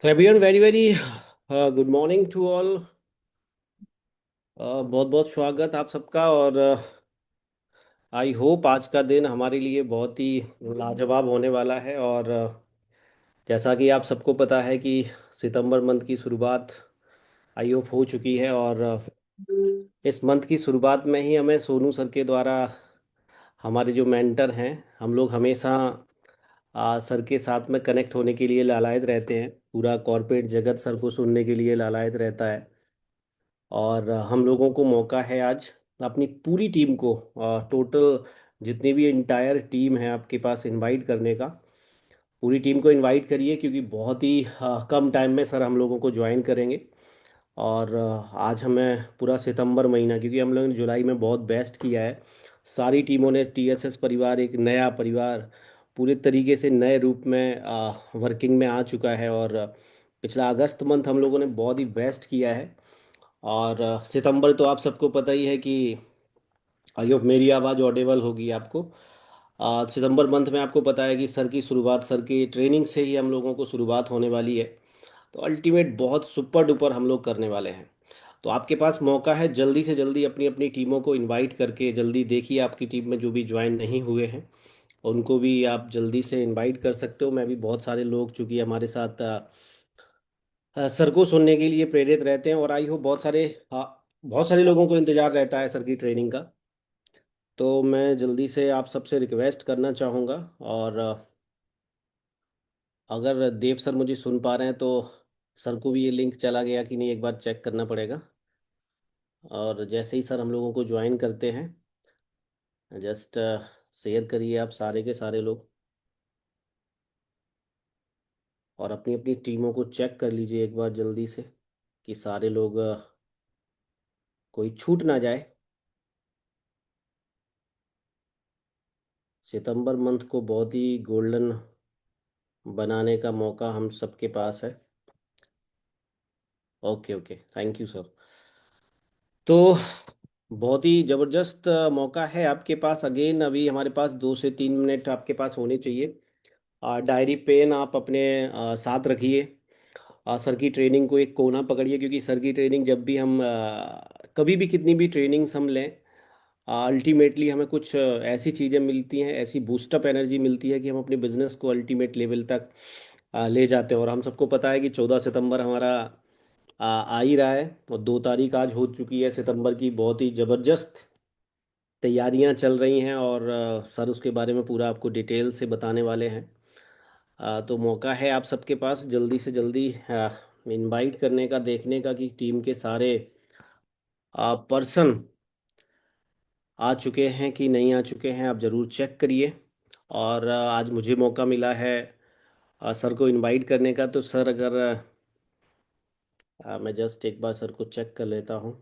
Fabian, very very good morning to all. बहुत बहुत स्वागत आप सबका। और आई होप आज का दिन हमारे लिए बहुत ही लाजवाब होने वाला है। और जैसा कि आप सबको पता है कि सितंबर मंथ की शुरुआत आई होप हो चुकी है। और इस मंथ की शुरुआत में ही हमें सोनू सर के द्वारा, हमारे जो मेंटर हैं, हम लोग हमेशा सर के साथ में कनेक्ट होने के लिए लालायत रहते हैं। पूरा कॉरपोरेट जगत सर को सुनने के लिए लालायत रहता है। और हम लोगों को मौका है आज अपनी पूरी टीम को, टोटल जितनी भी इंटायर टीम है आपके पास, इनवाइट करने का। पूरी टीम को इनवाइट करिए, क्योंकि बहुत ही कम टाइम में सर हम लोगों को ज्वाइन करेंगे। और आज हमें पूरा सितंबर महीना, क्योंकि हम लोगों ने जुलाई में बहुत बेस्ट किया है। सारी टीमों ने, टीएसएस परिवार एक नया परिवार पूरे तरीके से नए रूप में वर्किंग में आ चुका है। और पिछला अगस्त मंथ हम लोगों ने बहुत ही बेस्ट किया है। और सितंबर तो आप सबको पता ही है कि आई होप मेरी आवाज़ ऑडेबल होगी आपको। सितंबर मंथ में आपको पता है कि सर की शुरुआत, सर की ट्रेनिंग से ही हम लोगों को शुरुआत होने वाली है। तो अल्टीमेट बहुत सुपर डुपर हम लोग करने वाले हैं। तो आपके पास मौका है जल्दी से जल्दी अपनी अपनी टीमों को इनवाइट करके, जल्दी देखिए आपकी टीम में जो भी ज्वाइन नहीं हुए हैं उनको भी आप जल्दी से इनवाइट कर सकते हो। मैं भी बहुत सारे लोग चूंकि हमारे साथ सर को सुनने के लिए प्रेरित रहते हैं, और आई हो बहुत सारे लोगों को इंतजार रहता है सर की ट्रेनिंग का। तो मैं जल्दी से आप सबसे रिक्वेस्ट करना चाहूँगा। और अगर देव सर मुझे सुन पा रहे हैं तो सर को भी ये लिंक चला गया कि नहीं, एक बार चेक करना पड़ेगा। और जैसे ही सर हम लोगों को ज्वाइन करते हैं, जस्ट शेयर करिए आप सारे के सारे लोग, और अपनी अपनी टीमों को चेक कर लीजिए एक बार जल्दी से, कि सारे लोग कोई छूट ना जाए। सितंबर मंथ को बहुत ही गोल्डन बनाने का मौका हम सबके पास है। Okay okay, thank you sir. तो बहुत ही ज़बरदस्त मौका है आपके पास। अगेन अभी हमारे पास 2 से 3 मिनट आपके पास होने चाहिए। डायरी पेन आप अपने साथ रखिए। सर की ट्रेनिंग को एक कोना पकड़िए, क्योंकि सर की ट्रेनिंग जब भी हम कभी भी कितनी भी ट्रेनिंग्स हम लें, अल्टीमेटली हमें कुछ ऐसी चीज़ें मिलती हैं, ऐसी बूस्टअप एनर्जी मिलती है कि हम अपने बिजनेस को अल्टीमेट लेवल तक ले जाते हैं। और हम सबको पता है कि 14 सितंबर हमारा आ ही रहा है, और 2 तारीख आज हो चुकी है सितंबर की। बहुत ही ज़बरदस्त तैयारियां चल रही हैं, और सर उसके बारे में पूरा आपको डिटेल से बताने वाले हैं। तो मौका है आप सबके पास जल्दी से जल्दी इनवाइट करने का, देखने का कि टीम के सारे पर्सन आ चुके हैं कि नहीं आ चुके हैं। आप ज़रूर चेक करिए। और आज मुझे मौका मिला है सर को इनवाइट करने का। तो सर अगर मैं जस्ट एक बार सर को चेक कर लेता हूँ।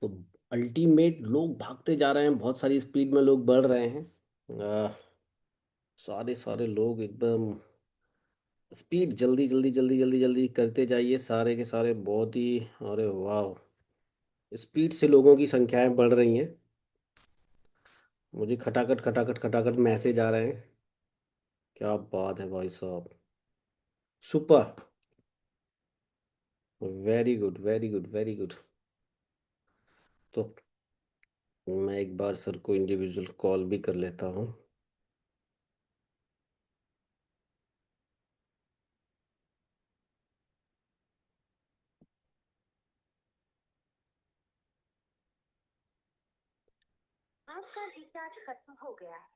तो अल्टीमेट लोग भागते जा रहे हैं, बहुत सारी स्पीड में लोग बढ़ रहे हैं। अ, सारे सारे लोग एकदम स्पीड, जल्दी जल्दी जल्दी जल्दी जल्दी करते जाइए सारे के सारे। बहुत ही, अरे वाह, स्पीड से लोगों की संख्याएं बढ़ रही हैं। मुझे खटाखट खटाखट खटाखट मैसेज आ रहे हैं। क्या बात है भाई साहब, super, very good very good very good. तो मैं एक बार सर को इंडिविजुअल कॉल भी कर लेता हूँ। आपका रिचार्ज खत्म हो गया है।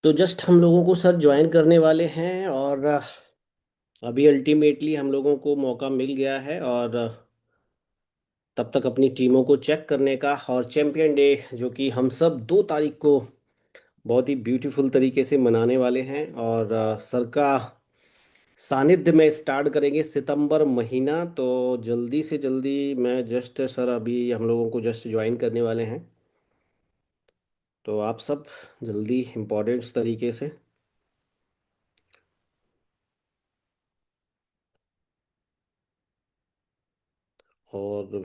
तो जस्ट हम लोगों को सर ज्वाइन करने वाले हैं, और अभी अल्टीमेटली हम लोगों को मौका मिल गया है, और तब तक अपनी टीमों को चेक करने का। और चैंपियन डे जो कि हम सब 2 तारीख को बहुत ही ब्यूटीफुल तरीके से मनाने वाले हैं, और सर का सानिध्य में स्टार्ट करेंगे सितंबर महीना। तो जल्दी से जल्दी मैं जस्ट सर अभी हम लोगों को जस्ट ज्वाइन करने वाले हैं, तो आप सब जल्दी इम्पोर्टेंट तरीके से। और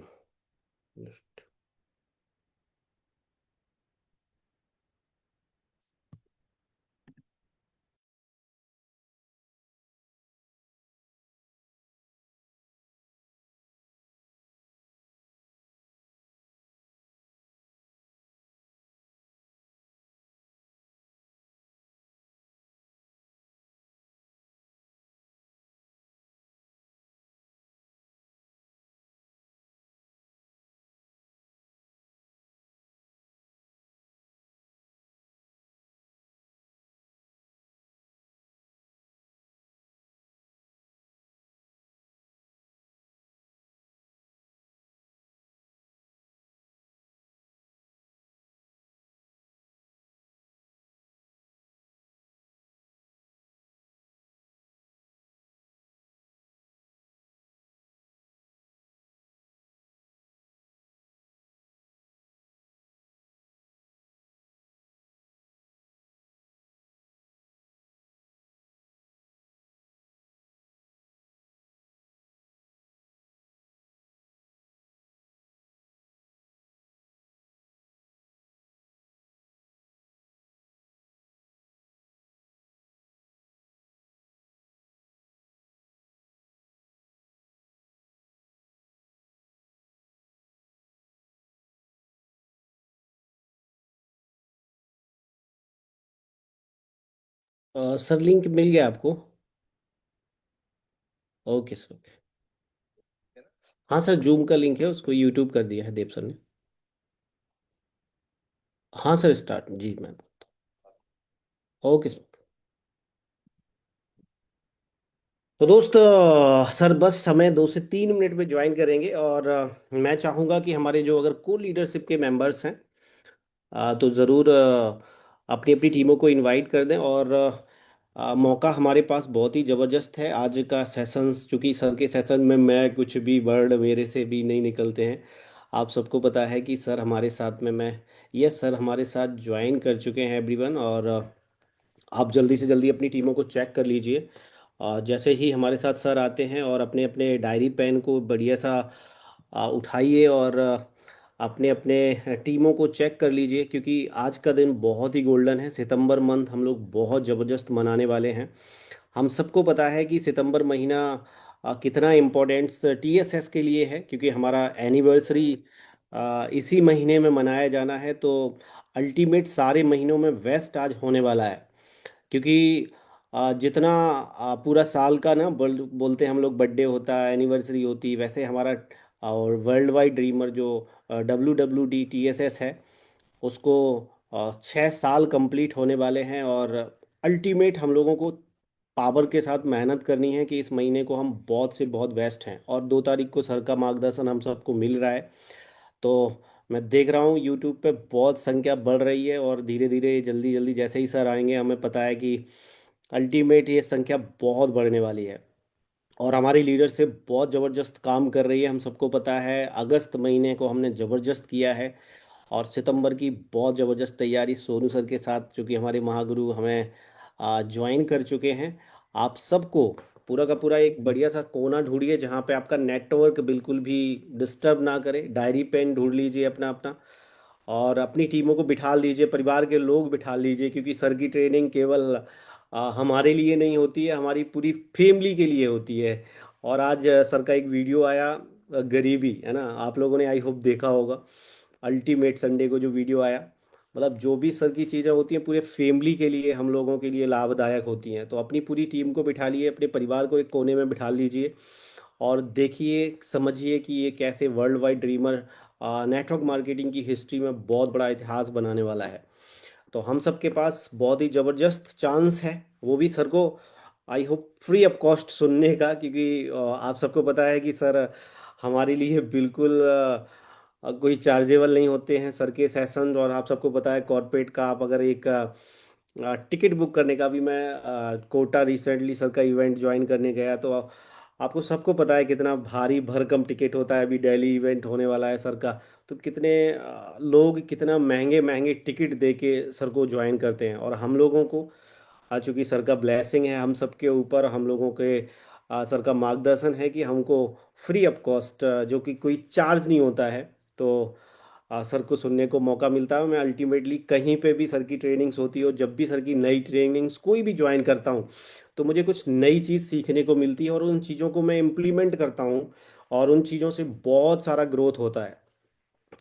सर लिंक मिल गया आपको? Okay sir, okay. हाँ सर, जूम का लिंक है, उसको यूट्यूब कर दिया है देव सर ने। हाँ सर, स्टार्ट जी मैम। Okay sir. तो दोस्त, सर बस हमें 2 से 3 मिनट में ज्वाइन करेंगे, और मैं चाहूँगा कि हमारे जो अगर को लीडरशिप के मेंबर्स हैं, तो ज़रूर अपनी अपनी टीमों को इनवाइट कर दें। और मौका हमारे पास बहुत ही ज़बरदस्त है आज का सेशंस, चूँकि सर के सेशन में मैं कुछ भी वर्ड मेरे से भी नहीं निकलते हैं। आप सबको पता है कि सर हमारे साथ में मैं यस सर हमारे साथ ज्वाइन कर चुके हैं एवरीवन। और आप जल्दी से जल्दी अपनी टीमों को चेक कर लीजिए। जैसे ही हमारे साथ सर आते हैं, और अपने अपने डायरी पेन को बढ़िया सा उठाइए, और अपने अपने टीमों को चेक कर लीजिए, क्योंकि आज का दिन बहुत ही गोल्डन है। सितंबर मंथ हम लोग बहुत ज़बरदस्त मनाने वाले हैं। हम सबको पता है कि सितंबर महीना कितना इम्पोर्टेंस टीएसएस के लिए है, क्योंकि हमारा एनिवर्सरी इसी महीने में मनाया जाना है। तो अल्टीमेट सारे महीनों में वेस्ट आज होने वाला है, क्योंकि जितना पूरा साल का ना बोलते हैं हम लोग, बर्थडे होता है, एनिवर्सरी होती है, वैसे हमारा और वर्ल्ड वाइड ड्रीमर जो WWD TSS है, उसको 6 साल कंप्लीट होने वाले हैं। और अल्टीमेट हम लोगों को पावर के साथ मेहनत करनी है कि इस महीने को हम बहुत से बहुत बेस्ट हैं। और 2 तारीख को सर का मार्गदर्शन हम सबको मिल रहा है। तो मैं देख रहा हूँ यूट्यूब पे बहुत संख्या बढ़ रही है, और धीरे धीरे जल्दी जल्दी जैसे ही सर आएंगे, हमें पता है कि अल्टीमेट ये संख्या बहुत बढ़ने वाली है। और हमारी लीडरशिप बहुत ज़बरदस्त काम कर रही है। हम सबको पता है अगस्त महीने को हमने ज़बरदस्त किया है, और सितंबर की बहुत ज़बरदस्त तैयारी सोनू सर के साथ, जो कि हमारे महागुरु हमें ज्वाइन कर चुके हैं। आप सबको पूरा का पूरा एक बढ़िया सा कोना ढूंढिए जहाँ पे आपका नेटवर्क बिल्कुल भी डिस्टर्ब ना करे। डायरी पेन ढूंढ लीजिए अपना अपना, और अपनी टीमों को बिठा लीजिए, परिवार के लोग बिठा लीजिए, क्योंकि सर की ट्रेनिंग केवल हमारे लिए नहीं होती है, हमारी पूरी फैमिली के लिए होती है। और आज सर का एक वीडियो आया, गरीबी है ना, आप लोगों ने आई होप देखा होगा। अल्टीमेट संडे को जो वीडियो आया, मतलब जो भी सर की चीज़ें होती हैं पूरे फैमिली के लिए, हम लोगों के लिए लाभदायक होती हैं। तो अपनी पूरी टीम को बिठा लिए, अपने परिवार को एक कोने में बिठा लीजिए, और देखिए समझिए कि ये कैसे world wide dreamer network marketing की हिस्ट्री में बहुत बड़ा इतिहास बनाने वाला है। तो हम सबके पास बहुत ही ज़बरदस्त चांस है, वो भी सर को I hope free of cost सुनने का, क्योंकि आप सबको पता है कि सर हमारे लिए बिल्कुल कोई चार्जेबल नहीं होते हैं सर के सेशन। और आप सबको पता है कॉर्पोरेट का, आप अगर एक टिकट बुक करने का भी, मैं कोटा रिसेंटली सर का इवेंट ज्वाइन करने गया, तो आपको सबको पता है कितना भारी भरकम टिकट होता है। अभी दिल्ली इवेंट होने वाला है सर का, तो कितने लोग कितना महंगे महंगे टिकट दे के सर को ज्वाइन करते हैं। और हम लोगों को चूंकि सर का ब्लेसिंग है हम सबके ऊपर, हम लोगों के सर का मार्गदर्शन है कि हमको फ्री ऑफ कॉस्ट, जो कि कोई चार्ज नहीं होता है, तो सर को सुनने को मौका मिलता है। मैं अल्टीमेटली कहीं पे भी सर की ट्रेनिंग्स होती है, और जब भी सर की नई ट्रेनिंग्स कोई भी ज्वाइन करता हूँ, तो मुझे कुछ नई चीज़ सीखने को मिलती है, और उन चीज़ों को मैं इम्प्लीमेंट करता हूँ, और उन चीज़ों से बहुत सारा ग्रोथ होता है।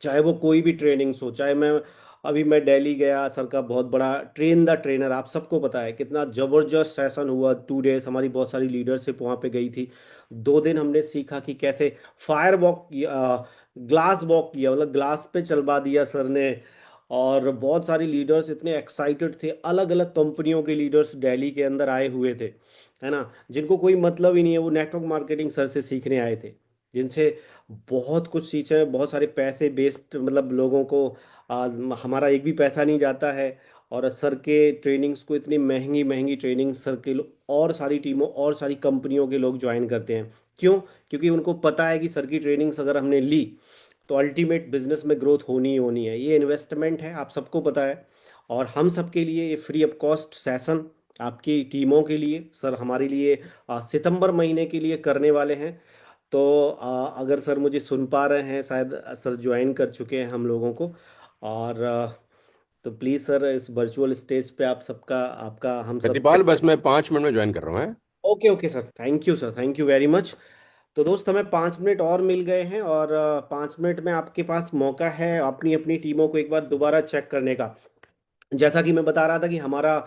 चाहे वो कोई भी ट्रेनिंग्स हो, चाहे मैं दिल्ली गया, सर का बहुत बड़ा ट्रेन द ट्रेनर, आप सबको पता है कितना जबरदस्त सेशन हुआ। 2 डेज हमारी बहुत सारी लीडरशिप वहाँ पे गई थी। 2 दिन हमने सीखा कि कैसे फायर वॉक, ग्लास वॉक किया, मतलब ग्लास पे चलवा दिया सर ने। और बहुत सारी लीडर्स इतने एक्साइटेड थे, अलग अलग कंपनियों के लीडर्स दिल्ली के अंदर आए हुए थे, है ना, जिनको कोई मतलब ही नहीं है, वो नेटवर्क मार्केटिंग सर से सीखने आए थे, जिनसे बहुत कुछ सीखे। बहुत सारे पैसे बेस्ड, मतलब लोगों को हमारा एक भी पैसा नहीं जाता है। और सर के ट्रेनिंग्स को, इतनी महंगी महंगी ट्रेनिंग सर के और सारी टीमों और सारी कंपनियों के लोग ज्वाइन करते हैं। क्यों? क्योंकि उनको पता है कि सर की ट्रेनिंग्स अगर हमने ली, तो अल्टीमेट बिजनेस में ग्रोथ होनी ही होनी है। ये इन्वेस्टमेंट है, आप सबको पता है। और हम सबके लिए ये फ्री ऑफ कॉस्ट सेशन, आपकी टीमों के लिए सर हमारे लिए सितंबर महीने के लिए करने वाले हैं। तो अगर सर मुझे सुन पा रहे हैं, शायद सर ज्वाइन कर चुके हैं हम लोगों को। और तो प्लीज़ सर, इस वर्चुअल स्टेज पे आप सबका, आपका हम सब। प्रतिपाल, बस मैं 5 मिनट में ज्वाइन कर रहा हूँ, है। Okay okay sir, thank you sir, thank you very much. तो दोस्त, हमें 5 मिनट और मिल गए हैं, और 5 मिनट में आपके पास मौका है अपनी अपनी टीमों को एक बार दोबारा चेक करने का। जैसा कि मैं बता रहा था कि हमारा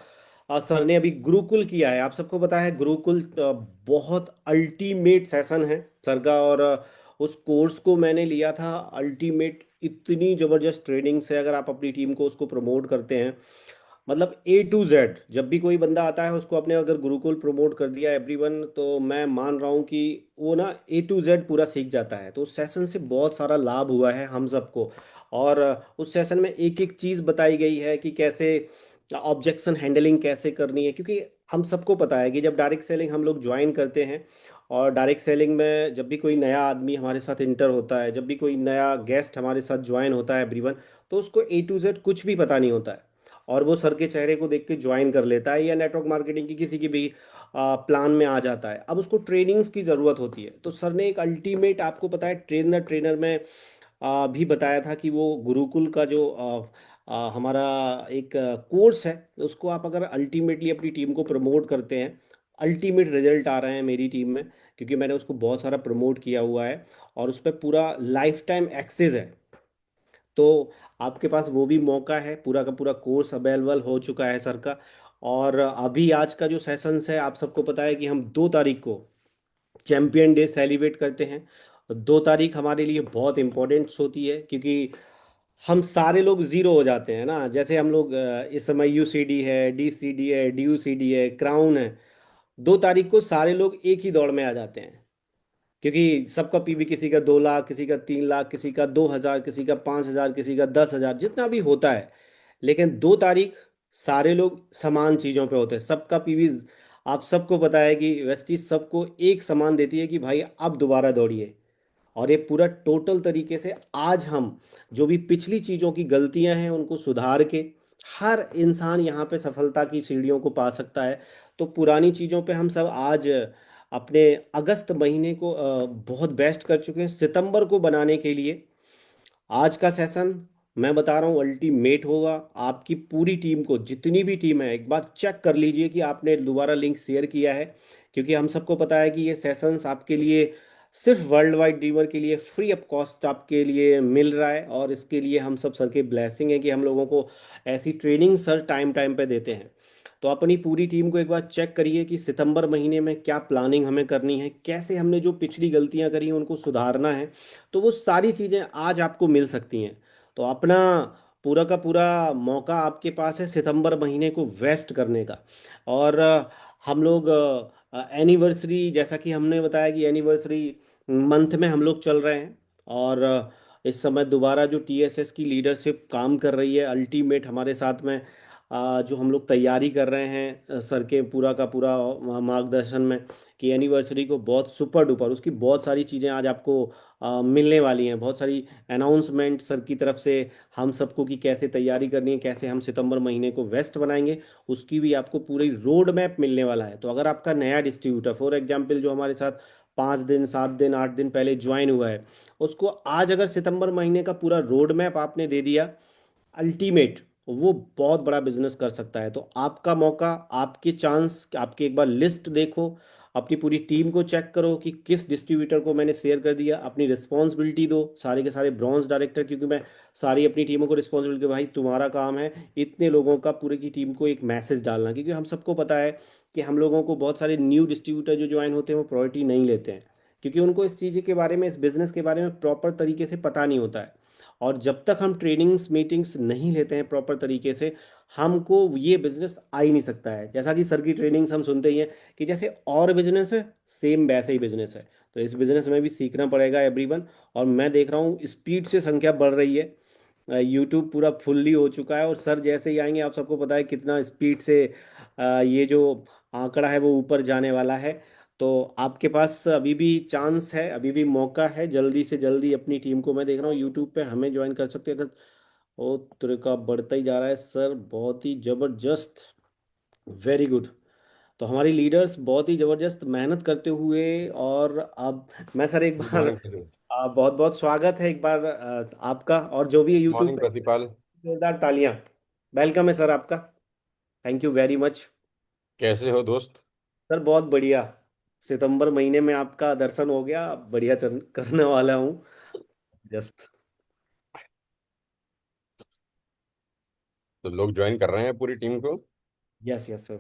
सर ने अभी गुरुकुल किया है, आप सबको पता है गुरुकुल बहुत अल्टीमेट सेशन है सर का। और उस कोर्स को मैंने लिया था, अल्टीमेट इतनी ज़बरदस्त ट्रेनिंग से, अगर आप अपनी टीम को उसको प्रमोट करते हैं, मतलब A to Z, जब भी कोई बंदा आता है उसको आपने अगर गुरुकुल प्रमोट कर दिया एवरीवन, तो मैं मान रहा हूँ कि वो ना A to Z पूरा सीख जाता है। तो उस सेशन से बहुत सारा लाभ हुआ है हम सबको। और उस सेशन में एक एक चीज़ बताई गई है कि कैसे ऑब्जेक्शन हैंडलिंग कैसे करनी है, क्योंकि हम सबको पता है कि जब डायरेक्ट सेलिंग हम लोग ज्वाइन करते हैं, और डायरेक्ट सेलिंग में जब भी कोई नया आदमी हमारे साथ इंटर होता है, जब भी कोई नया गेस्ट हमारे साथ ज्वाइन होता है एवरीवन, तो उसको A to Z कुछ भी पता नहीं होता है, और वो सर के चेहरे को देख के ज्वाइन कर लेता है, या नेटवर्क मार्केटिंग की किसी की भी प्लान में आ जाता है। अब उसको ट्रेनिंग्स की ज़रूरत होती है, तो सर ने एक अल्टीमेट, आपको पता है ट्रेन द ट्रेनर में भी बताया था कि वो गुरुकुल का जो हमारा एक कोर्स है, उसको आप अगर अल्टीमेटली अपनी टीम को प्रमोट करते हैं, अल्टीमेट रिजल्ट आ रहे हैं मेरी टीम में, क्योंकि मैंने उसको बहुत सारा प्रमोट किया हुआ है, और उस पर पूरा लाइफ टाइम एक्सेस है। तो आपके पास वो भी मौका है, पूरा का पूरा कोर्स अवेलेबल हो चुका है सर का। और अभी आज का जो सेशंस है, आप सबको पता है कि हम 2 तारीख को चैंपियन डे सेलिब्रेट करते हैं। 2 तारीख हमारे लिए बहुत इंपॉर्टेंट होती है, क्योंकि हम सारे लोग ज़ीरो हो जाते हैं ना। जैसे हम लोग इस समय UCD है, DCD है, DUCD है, क्राउन है, 2 तारीख को सारे लोग एक ही दौड़ में आ जाते हैं, क्योंकि सबका PV, किसी का 2 लाख, किसी का 3 लाख, किसी का 2 हज़ार, किसी का 5 हज़ार, किसी का 10 हज़ार, जितना भी होता है। लेकिन 2 तारीख सारे लोग समान चीज़ों पे होते हैं, सबका PV, आप सबको पता है कि वेस्टीज सबको एक समान देती है कि भाई आप दोबारा दौड़िए। और ये पूरा टोटल तरीके से आज हम जो भी पिछली चीज़ों की गलतियां हैं उनको सुधार के, हर इंसान यहाँ पे सफलता की सीढ़ियों को पा सकता है। तो पुरानी चीज़ों पे हम सब आज अपने अगस्त महीने को बहुत बेस्ट कर चुके हैं, सितंबर को बनाने के लिए आज का सेशन मैं बता रहा हूँ अल्टीमेट होगा। आपकी पूरी टीम को, जितनी भी टीम है, एक बार चेक कर लीजिए कि आपने दोबारा लिंक शेयर किया है, क्योंकि हम सबको पता है कि ये सेशंस आपके लिए सिर्फ वर्ल्ड वाइड ड्रीमर के लिए फ्री ऑफ कॉस्ट आपके लिए मिल रहा है। और इसके लिए हम सब सर के ब्लेसिंग है कि हम लोगों को ऐसी ट्रेनिंग सर टाइम टाइम पे देते हैं। तो अपनी पूरी टीम को एक बार चेक करिए कि सितंबर महीने में क्या प्लानिंग हमें करनी है, कैसे हमने जो पिछली गलतियां करी हैं उनको सुधारना है। तो वो सारी चीज़ें आज आपको मिल सकती हैं। तो अपना पूरा का पूरा मौका आपके पास है सितंबर महीने को वेस्ट करने का। और हम लोग एनिवर्सरी, जैसा कि हमने बताया कि एनिवर्सरी मंथ में हम लोग चल रहे हैं। और इस समय दोबारा जो टीएसएस की लीडरशिप काम कर रही है अल्टीमेट हमारे साथ में, जो हम लोग तैयारी कर रहे हैं सर के पूरा का पूरा मार्गदर्शन में, कि एनिवर्सरी को बहुत सुपर डुपर उसकी बहुत सारी चीज़ें आज आपको मिलने वाली हैं, बहुत सारी अनाउंसमेंट सर की तरफ से हम सबको, कि कैसे तैयारी करनी है, कैसे हम सितंबर महीने को वेस्ट बनाएंगे, उसकी भी आपको पूरी रोड मैप मिलने वाला है। तो अगर आपका नया डिस्ट्रीब्यूटर फॉर एग्जांपल जो हमारे साथ 5 दिन 7 दिन 8 दिन पहले ज्वाइन हुआ है, उसको आज अगर सितंबर महीने का पूरा रोड मैप आपने दे दिया अल्टीमेट, वो बहुत बड़ा बिजनेस कर सकता है। तो आपका मौका, आपके चांस, आपकी एक बार लिस्ट देखो, अपनी पूरी टीम को चेक करो कि किस डिस्ट्रीब्यूटर को मैंने शेयर कर दिया, अपनी रिस्पॉन्सिबिलिटी दो सारे के सारे ब्रॉन्ज डायरेक्टर, क्योंकि मैं सारी अपनी टीमों को रिस्पॉन्सिबिलिटी, भाई तुम्हारा काम है इतने लोगों का पूरी की टीम को एक मैसेज डालना, क्योंकि हम सबको पता है कि हम लोगों को बहुत सारे न्यू डिस्ट्रीब्यूटर जो ज्वाइन होते हैं वो प्रायोरिटी नहीं लेते हैं, क्योंकि उनको इस चीज़ के बारे में, इस बिजनेस के बारे में प्रॉपर तरीके से पता नहीं होता है। और जब तक हम ट्रेनिंग्स मीटिंग्स नहीं लेते हैं प्रॉपर तरीके से, हमको ये बिजनेस आ ही नहीं सकता है। जैसा कि सर की ट्रेनिंग्स हम सुनते ही हैं कि जैसे और बिजनेस है सेम वैसे ही बिजनेस है। तो इस बिजनेस में भी सीखना पड़ेगा एवरीवन। और मैं देख रहा हूँ स्पीड से संख्या बढ़ रही है, यूट्यूब पूरा फुल्ली हो चुका है, और सर जैसे ही आएंगे आप सबको पता है कितना स्पीड से ये जो आंकड़ा है वो ऊपर जाने वाला है। तो आपके पास अभी भी चांस है, अभी भी मौका है, जल्दी से जल्दी अपनी टीम को, मैं देख रहा हूँ यूट्यूब पे हमें ज्वाइन कर सकते हैं अगर। ओ तेरे का बढ़ता ही जा रहा है सर, बहुत ही जबरदस्त, वेरी गुड। तो हमारी लीडर्स बहुत ही जबरदस्त मेहनत करते हुए। और अब मैं सर एक गुड बार मॉर्निंग प्रतिपाल। बहुत बहुत स्वागत है एक बार आपका, और जो भी है यूट्यूब मॉर्निंग पे प्रतिपाल। जोरदार तालियां। वेलकम है सर आपका। Thank you very much. कैसे हो दोस्त? सर बहुत बढ़िया, सितंबर महीने में आपका दर्शन हो गया, बढ़िया करने वाला हूँ जस्ट। तो लोग ज्वाइन कर रहे हैं पूरी टीम को। Yes yes sir.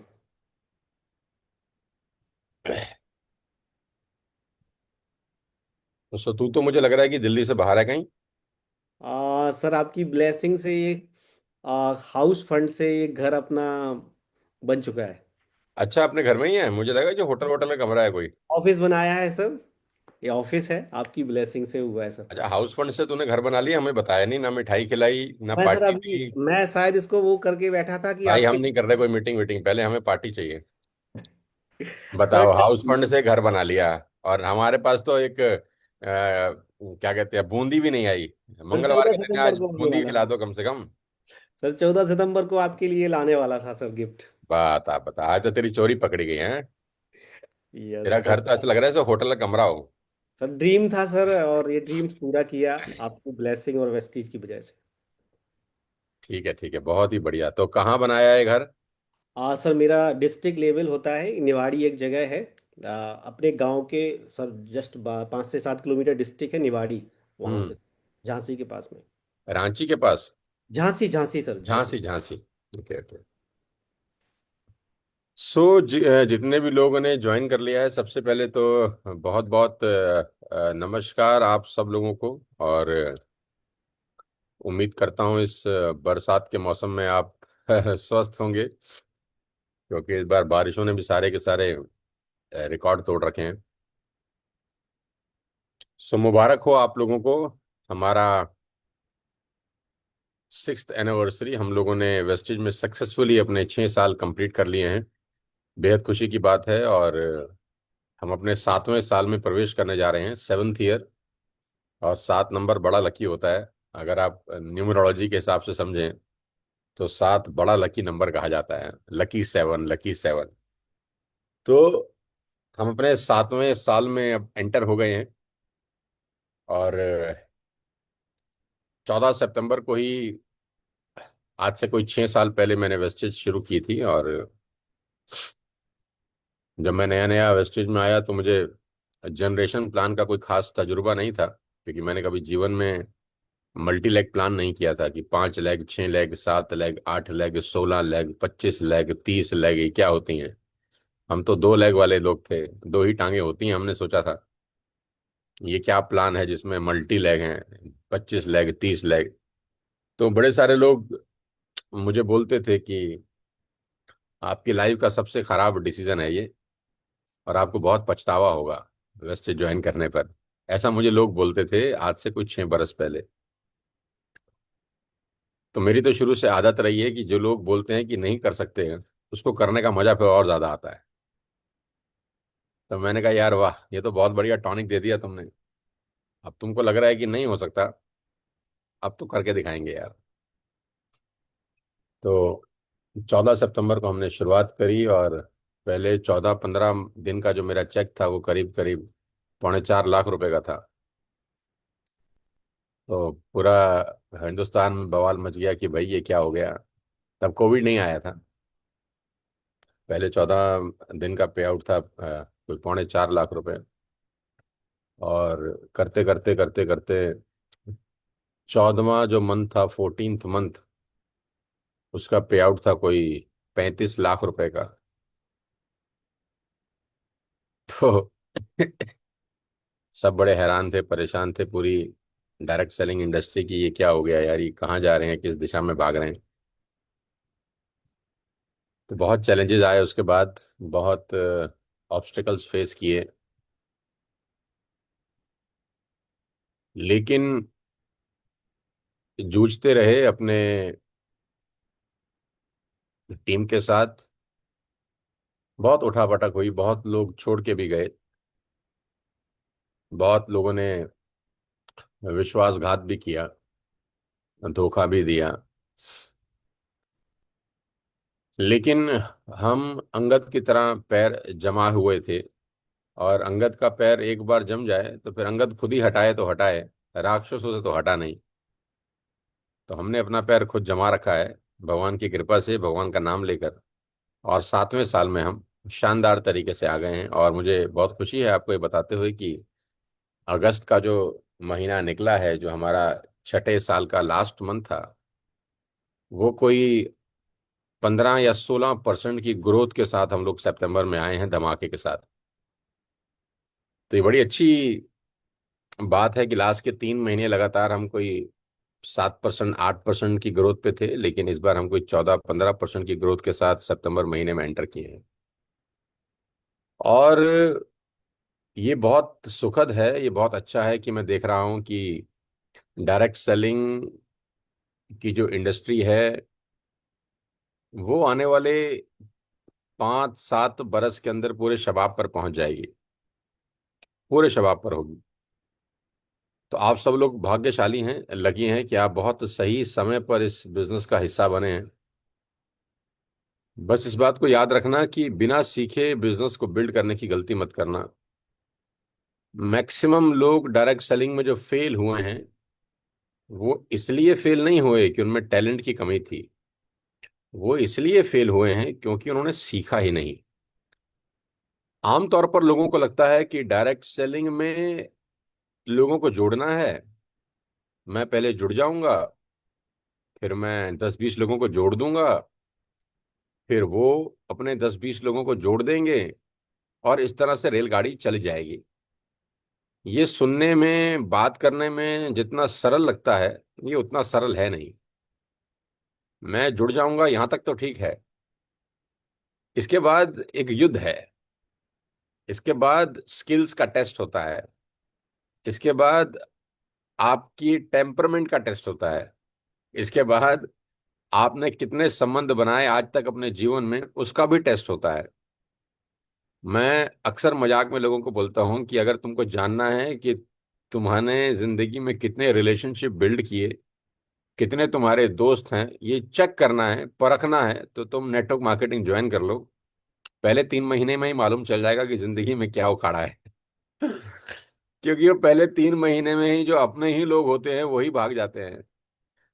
तो तू तो मुझे लग रहा है कि दिल्ली से बाहर है कहीं। सर आपकी ब्लेसिंग से ये हाउस फंड से ये घर अपना बन चुका है। अच्छा, अपने घर में ही है? मुझे लगा जो होटल वोटल का कमरा है कोई। ऑफिस बनाया है सर, ये ऑफिस है, आपकी ब्लेसिंग से हुआ है सर। अच्छा, हाउस फंड से तूने घर बना लिया, हमें बताया नहीं, ना मिठाई खिलाई ना मैं सर पार्टी अभी, दी। मैं शायद इसको वो करके बैठा था कि भाई हम आपके नहीं कर रहे कोई मीटिंग वीटिंग, पहले हमें पार्टी चाहिए। सर बताओ, हाउस फंड से घर बना लिया और हमारे पास तो एक क्या कहते हैं, बूंदी भी नहीं आई। सर मंगलवार चौदह के दिन सितंबर आज को होने बूंदी वाला खिला था। दो कम से कम। सर 14 सितंबर को आपके लिए लाने वाला था सर गिफ्ट। बात आप बता, आज तो तेरी चोरी पकड़ी गई है। यस तेरा सर। घर तो ऐसा लग रहा है जैसे होटल का कमरा हो। सर ड्रीम था सर, और ये ड्रीम पूरा किया आपकी ब्लेसिंग और वेस्टीज की वजह से। ठीक है ठीक है, बहुत ही बढ़िया। तो कहाँ बनाया है घर? सर मेरा डिस्ट्रिक्ट लेवल होता है, निवाड़ी एक जगह है अपने गांव के, सर जस्ट 5 से 7 किलोमीटर डिस्ट्रिक्ट है निवाड़ी, वहाँ हम्म। पे झांसी के पास में। रांची के पास? Jhansi Jhansi sir Jhansi. Jhansi Jhansi. Okay okay. जितने भी लोगों ने ज्वाइन कर लिया है, सबसे पहले तो बहुत बहुत नमस्कार आप सब लोगों को। और उम्मीद करता हूँ इस बरसात के मौसम में आप स्वस्थ होंगे, क्योंकि इस बार बारिशों ने भी सारे के सारे रिकॉर्ड तोड़ रखे हैं। सो मुबारक हो आप लोगों को। हमारा 6th एनिवर्सरी हम लोगों ने वेस्टेज में सक्सेसफुली अपने 6 साल कंप्लीट कर लिए हैं। बेहद खुशी की बात है। और हम अपने 7वें साल में प्रवेश करने जा रहे हैं, 7th ईयर। और 7 नंबर बड़ा लकी होता है। अगर आप न्यूमरोलॉजी के हिसाब से समझें तो 7 बड़ा लकी नंबर कहा जाता है, लकी 7, लकी 7। तो हम अपने 7वें साल में अब एंटर हो गए हैं। और 14 सितंबर को ही, आज से कोई 6 साल पहले मैंने वेस्टेज शुरू की थी। और जब मैं नया नया वेस्टेज में आया तो मुझे जनरेशन प्लान का कोई खास तजुर्बा नहीं था, क्योंकि मैंने कभी जीवन में मल्टी लेग प्लान नहीं किया था कि 5 leg, 6 leg, 7 leg, 8 leg, 16 leg, 25 leg, 30 leg ये क्या होती हैं। हम तो 2 लेग वाले लोग थे, 2 ही टांगे होती हैं। हमने सोचा था ये क्या प्लान है जिसमें मल्टी लेग हैं, 25 लेग, 30 लेग। तो बड़े सारे लोग मुझे बोलते थे कि आपकी लाइफ का सबसे खराब डिसीजन है ये, और आपको बहुत पछतावा होगा वेस्ट ज्वाइन करने पर। ऐसा मुझे लोग बोलते थे आज से कुछ 6 बरस पहले। तो मेरी तो शुरू से आदत रही है कि जो लोग बोलते हैं कि नहीं कर सकते हैं, उसको करने का मजा फिर और ज्यादा आता है। तो मैंने कहा यार वाह, ये तो बहुत बढ़िया टॉनिक दे दिया तुमने। अब तुमको लग रहा है कि नहीं हो सकता, अब तो करके दिखाएंगे यार। तो 14 सितंबर को हमने शुरुआत करी, और पहले 14-15 दिन का जो मेरा चेक था वो करीब करीब 4.25 लाख रुपए का था। तो पूरा हिंदुस्तान में बवाल मच गया कि भाई ये क्या हो गया। तब कोविड नहीं आया था। पहले 14 दिन का पे आउट था कोई 4.25 लाख रुपए। और करते करते करते करते 14वां जो मंथ था, 14th मंथ, उसका पे आउट था कोई 35 लाख रुपए का। तो सब बड़े हैरान थे, परेशान थे, पूरी डायरेक्ट सेलिंग इंडस्ट्री की, ये क्या हो गया यार, ये कहाँ जा रहे हैं, किस दिशा में भाग रहे हैं। तो बहुत चैलेंजेस आए उसके बाद, बहुत ऑब्स्टिकल्स फेस किए। लेकिन जूझते रहे अपने टीम के साथ। बहुत उठापटक हुई, बहुत लोग छोड़ के भी गए, बहुत लोगों ने विश्वासघात भी किया, धोखा भी दिया। लेकिन हम अंगद की तरह पैर जमा हुए थे। और अंगद का पैर एक बार जम जाए तो फिर अंगद खुद ही हटाए तो हटाए, राक्षसों से तो हटा नहीं। तो हमने अपना पैर खुद जमा रखा है, भगवान की कृपा से, भगवान का नाम लेकर। और 7वें साल में हम शानदार तरीके से आ गए हैं। और मुझे बहुत खुशी है आपको ये बताते हुए कि अगस्त का जो महीना निकला है, जो हमारा छठे साल का लास्ट मंथ था, वो कोई 15 या 16% की ग्रोथ के साथ हम लोग सितंबर में आए हैं, धमाके के साथ। तो ये बड़ी अच्छी बात है कि लास्ट के 3 महीने लगातार हम कोई 7%, 8% की ग्रोथ पे थे, लेकिन इस बार हम कोई 14-15% की ग्रोथ के साथ सितंबर महीने में एंटर किए हैं। और ये बहुत सुखद है, ये बहुत अच्छा है कि मैं देख रहा हूं कि डायरेक्ट सेलिंग की जो इंडस्ट्री है, वो आने वाले 5-7 बरस के अंदर पूरे शबाब पर पहुंच जाएगी, पूरे शबाब पर होगी। तो आप सब लोग भाग्यशाली हैं, लकी हैं कि आप बहुत सही समय पर इस बिजनेस का हिस्सा बने हैं। बस इस बात को याद रखना कि बिना सीखे बिजनेस को बिल्ड करने की गलती मत करना। मैक्सिमम लोग डायरेक्ट सेलिंग में जो फेल हुए हैं, वो इसलिए फेल नहीं हुए कि उनमें टैलेंट की कमी थी। वो इसलिए फेल हुए हैं क्योंकि उन्होंने सीखा ही नहीं। आमतौर पर लोगों को लगता है कि डायरेक्ट सेलिंग में लोगों को जोड़ना है, मैं पहले जुड़ जाऊंगा, फिर मैं 10-20 लोगों को जोड़ दूंगा, फिर वो अपने 10-20 लोगों को जोड़ देंगे, और इस तरह से रेलगाड़ी चल जाएगी। ये सुनने में, बात करने में जितना सरल लगता है, ये उतना सरल है नहीं। मैं जुड़ जाऊंगा यहां तक तो ठीक है, इसके बाद एक युद्ध है, इसके बाद स्किल्स का टेस्ट होता है, इसके बाद आपकी टेम्परमेंट का टेस्ट होता है, इसके बाद आपने कितने संबंध बनाए आज तक अपने जीवन में, उसका भी टेस्ट होता है। मैं अक्सर मजाक में लोगों को बोलता हूं कि अगर तुमको जानना है कि तुम्हारे जिंदगी में कितने रिलेशनशिप बिल्ड किए, कितने तुम्हारे दोस्त हैं, ये चेक करना है, परखना है, तो तुम नेटवर्क मार्केटिंग ज्वाइन कर लो। पहले 3 महीने में ही मालूम चल जाएगा कि जिंदगी में क्या उखाड़ा है। क्योंकि वो पहले 3 महीने में ही जो अपने ही लोग होते हैं वही भाग जाते हैं।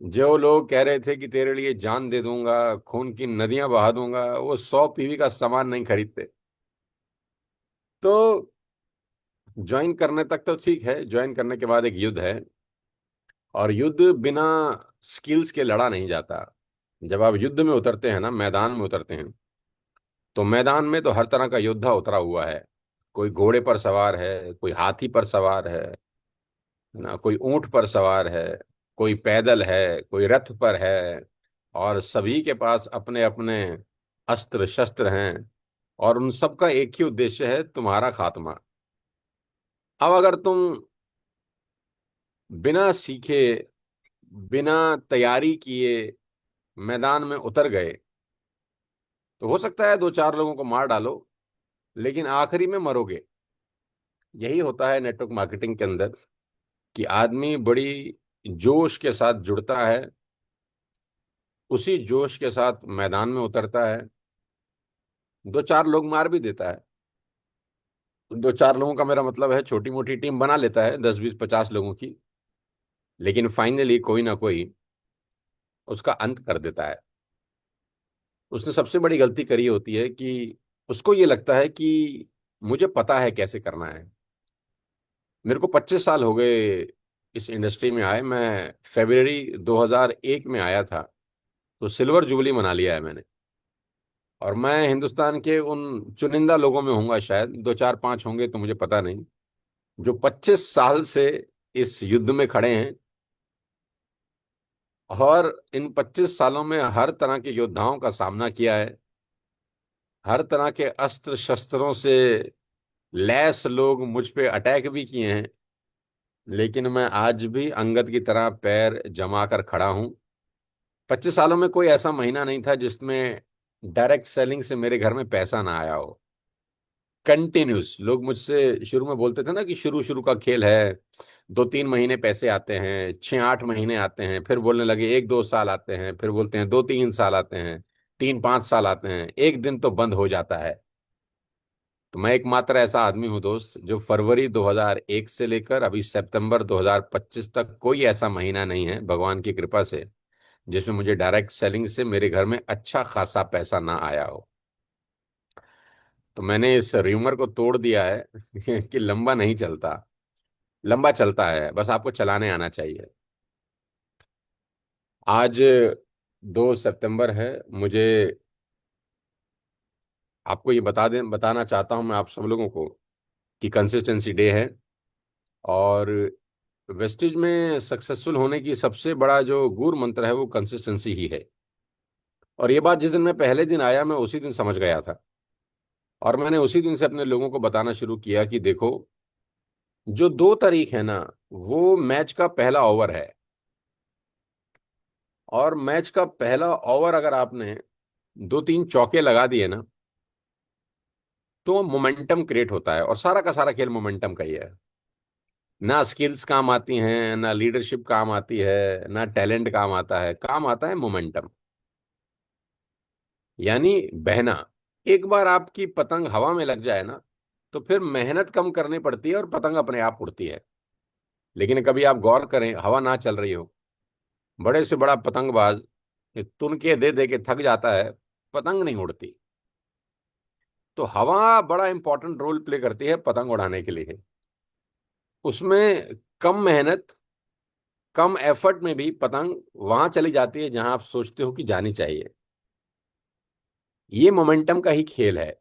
जो लोग कह रहे थे कि तेरे लिए जान दे दूंगा, खून की नदियां बहा दूंगा, वो 100 पीवी का सामान नहीं खरीदते। तो ज्वाइन करने तक तो ठीक है, ज्वाइन करने के बाद एक युद्ध है। और युद्ध बिना स्किल्स के लड़ा नहीं जाता। जब आप युद्ध में उतरते हैं ना, मैदान में उतरते हैं, तो मैदान में तो हर तरह का योद्धा उतरा हुआ है। कोई घोड़े पर सवार है, कोई हाथी पर सवार है ना, कोई ऊंट पर सवार है, कोई पैदल है, कोई रथ पर है, और सभी के पास अपने अपने अस्त्र शस्त्र हैं, और उन सबका एक ही उद्देश्य है, तुम्हारा खात्मा। अब अगर तुम बिना सीखे, बिना तैयारी किए मैदान में उतर गए, तो हो सकता है दो चार लोगों को मार डालो, लेकिन आखिरी में मरोगे। यही होता है नेटवर्क मार्केटिंग के अंदर, कि आदमी बड़ी जोश के साथ जुड़ता है, उसी जोश के साथ मैदान में उतरता है, दो चार लोग मार भी देता है। दो चार लोगों का मेरा मतलब है छोटी मोटी टीम बना लेता है, 10 20 50 लोगों की, लेकिन फाइनली कोई ना कोई उसका अंत कर देता है। उसने सबसे बड़ी गलती करी होती है कि उसको ये लगता है कि मुझे पता है कैसे करना है। मेरे को 25 साल हो गए इस इंडस्ट्री में आए। मैं फरवरी 2001 में आया था, तो सिल्वर जुबली मना लिया है मैंने। और मैं हिंदुस्तान के उन चुनिंदा लोगों में होऊंगा, शायद दो चार पांच होंगे तो मुझे पता नहीं, जो 25 साल से इस युद्ध में खड़े हैं, और इन 25 सालों में हर तरह के योद्धाओं का सामना किया है। हर तरह के अस्त्र शस्त्रों से लैस लोग मुझ पे अटैक भी किए हैं, लेकिन मैं आज भी अंगद की तरह पैर जमा कर खड़ा हूं। 25 सालों में कोई ऐसा महीना नहीं था जिसमें डायरेक्ट सेलिंग से मेरे घर में पैसा ना आया हो। कंटिन्यूस लोग मुझसे शुरू में बोलते थे ना कि शुरू शुरू का खेल है, 2 3 महीने पैसे आते हैं, 6 8 महीने आते हैं, फिर बोलने लगे 1 2 साल आते हैं, फिर बोलते हैं 2 3 साल आते हैं, 3 5 साल आते हैं, एक दिन तो बंद हो जाता है। तो मैं एकमात्र ऐसा आदमी हूं दोस्त, जो फरवरी 2001 से लेकर अभी सितंबर 2025 तक कोई ऐसा महीना नहीं है भगवान की कृपा से जिसमें मुझे डायरेक्ट सेलिंग से मेरे घर में अच्छा खासा पैसा ना आया हो। तो मैंने इस र्यूमर को तोड़ दिया है कि लंबा नहीं चलता, लंबा चलता है, बस आपको चलाने आना चाहिए। आज 2 सितंबर है। मुझे आपको ये बताना चाहता हूं मैं आप सब लोगों को कि कंसिस्टेंसी डे है। और वेस्टेज में सक्सेसफुल होने की सबसे बड़ा जो गूढ़ मंत्र है वो कंसिस्टेंसी ही है। और ये बात जिस दिन मैं पहले दिन आया, मैं उसी दिन समझ गया था। और मैंने उसी दिन से अपने लोगों को बताना शुरू किया कि देखो, जो 2 तारीख है ना, वो मैच का पहला ओवर है। और मैच का पहला ओवर अगर आपने 2 3 चौके लगा दिए ना, तो मोमेंटम क्रिएट होता है। और सारा का सारा खेल मोमेंटम का ही है। ना स्किल्स काम आती हैं, ना लीडरशिप काम आती है, ना टैलेंट काम आता है, काम आता है मोमेंटम, यानी बहना। एक बार आपकी पतंग हवा में लग जाए ना, तो फिर मेहनत कम करनी पड़ती है और पतंग अपने आप उड़ती है। लेकिन कभी आप गौर करें, हवा ना चल रही हो, बड़े से बड़ा पतंगबाज तुनके दे दे के थक जाता है, पतंग नहीं उड़ती। तो हवा बड़ा इंपॉर्टेंट रोल प्ले करती है पतंग उड़ाने के लिए। उसमें कम मेहनत, कम एफर्ट में भी पतंग वहां चली जाती है जहां आप सोचते हो कि जानी चाहिए। ये मोमेंटम का ही खेल है।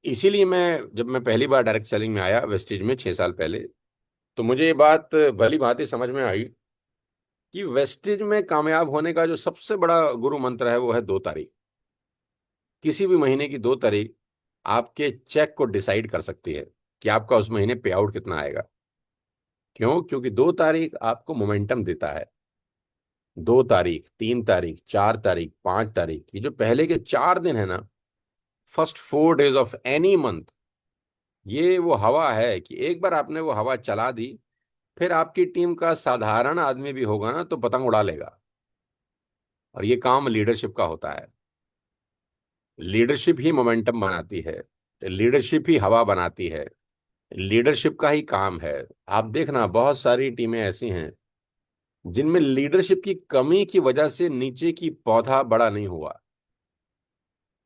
इसीलिए जब मैं पहली बार डायरेक्ट सेलिंग में आया वेस्टेज में 6 साल पहले, तो मुझे ये बात भली भांति समझ में आई कि वेस्टेज में कामयाब होने का जो सबसे बड़ा गुरु मंत्र है वो है 2 तारीख। किसी भी महीने की 2 तारीख आपके चेक को डिसाइड कर सकती है कि आपका उस महीने पे आउट कितना आएगा। क्यों? क्योंकि 2 तारीख आपको मोमेंटम देता है। 2 तारीख, 3 तारीख, 4 तारीख, 5 तारीख, ये जो पहले के 4 दिन है ना, first 4 days of any month, ये वो हवा है कि एक बार आपने वो हवा चला दी, फिर आपकी टीम का साधारण आदमी भी होगा ना तो पतंग उड़ा लेगा। और ये काम लीडरशिप का होता है। लीडरशिप ही मोमेंटम बनाती है, लीडरशिप ही हवा बनाती है, लीडरशिप का ही काम है। आप देखना, बहुत सारी टीमें ऐसी हैं जिनमें लीडरशिप की कमी की वजह से नीचे की पौधा बड़ा नहीं हुआ।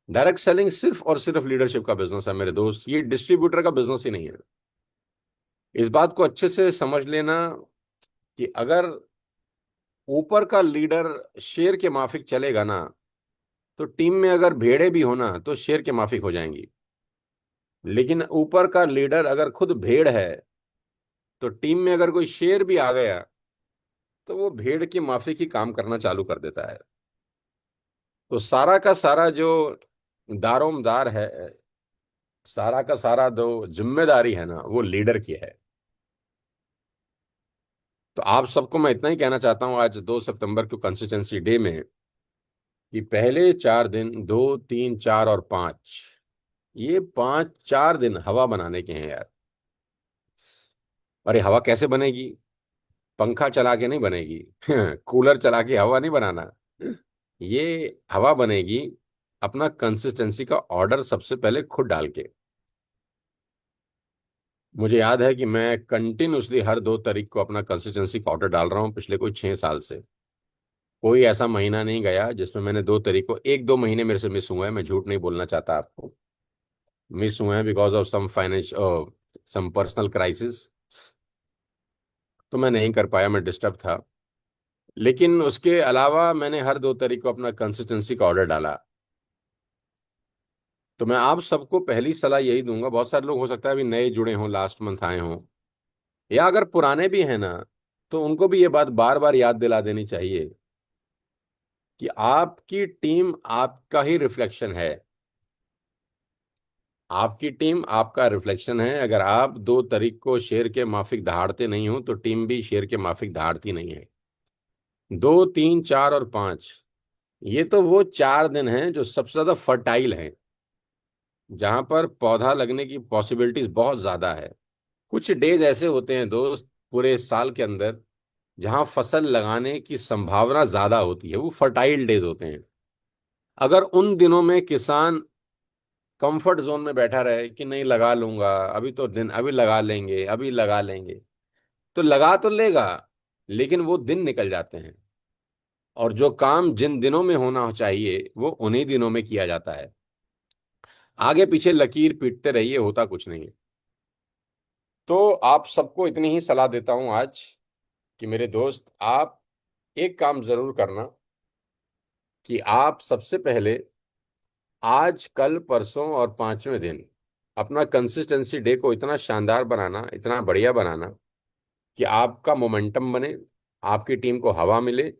डायरेक्ट सेलिंग सिर्फ और सिर्फ लीडरशिप का बिजनेस है मेरे दोस्त, ये डिस्ट्रीब्यूटर का बिजनेस ही नहीं है। इस बात को अच्छे से समझ लेना कि अगर ऊपर का लीडर शेर के माफिक चलेगा ना, तो टीम में अगर भेड़े भी होना तो शेर के माफिक हो जाएंगी। लेकिन ऊपर का लीडर अगर खुद भेड़ है, तो टीम में अगर कोई शेर भी आ गया तो वो भेड़ की माफी की काम करना चालू कर देता है। तो सारा का सारा जो दारोमदार है, सारा का सारा जो जिम्मेदारी है ना, वो लीडर की है। तो आप सबको मैं इतना ही कहना चाहता हूं आज 2 सितंबर को कंसिस्टेंसी डे में, कि पहले 4 दिन, 2, 3, 4 और 5, ये 5 4 दिन हवा बनाने के हैं यार। अरे हवा कैसे बनेगी? पंखा चला के नहीं बनेगी। कूलर चला के हवा नहीं बनाना। ये हवा बनेगी अपना कंसिस्टेंसी का ऑर्डर सबसे पहले खुद डाल के। मुझे याद है कि मैं कंटिन्यूसली हर 2 तारीख को अपना कंसिस्टेंसी का ऑर्डर डाल रहा हूँ पिछले कोई 6 साल से। कोई ऐसा महीना नहीं गया जिसमें मैंने 2 तारीख को, 1 2 महीने मेरे से मिस हुए हैं, मैं झूठ नहीं बोलना चाहता आपको। मिस हुए हैं because of some finance, some personal crisis. तो मैं नहीं कर पाया, मैं डिस्टर्ब था। लेकिन उसके अलावा मैंने हर 2 तारीख को अपना कंसिस्टेंसी का ऑर्डर डाला। तो मैं आप सबको पहली सलाह यही दूंगा, बहुत सारे लोग हो सकता है अभी नए जुड़े हों, लास्ट मंथ आए हों, या अगर पुराने भी हैं ना, तो उनको भी ये बात बार बार याद दिला देनी चाहिए कि आपकी टीम आपका ही रिफ्लेक्शन है। आपकी टीम आपका रिफ्लेक्शन है। अगर आप 2 तारीख को शेर के माफिक दहाड़ते नहीं हो, तो टीम भी शेर के माफिक दहाड़ती नहीं है। 2 3 4 और 5, ये तो वो 4 दिन हैं जो सबसे ज्यादा फर्टाइल हैं, जहां पर पौधा लगने की पॉसिबिलिटीज बहुत ज्यादा है। कुछ डेज ऐसे होते हैं दोस्त पूरे साल के अंदर, जहां फसल लगाने की संभावना ज्यादा होती है, वो फर्टाइल डेज होते हैं। अगर उन दिनों में किसान कंफर्ट जोन में बैठा रहे कि नहीं लगा लूंगा, अभी तो दिन, अभी लगा लेंगे, अभी लगा लेंगे, तो लगा तो लेगा, लेकिन वो दिन निकल जाते हैं। और जो काम जिन दिनों में होना चाहिए वो उन्हीं दिनों में किया जाता है। आगे पीछे लकीर पीटते रहिए, होता कुछ नहीं है। तो आप सबको इतनी ही सलाह देता हूं आज, कि मेरे दोस्त आप एक काम जरूर करना, कि आप सबसे पहले आज कल परसों और 5वें दिन अपना कंसिस्टेंसी डे को इतना शानदार बनाना, इतना बढ़िया बनाना, कि आपका मोमेंटम बने, आपकी टीम को हवा मिले,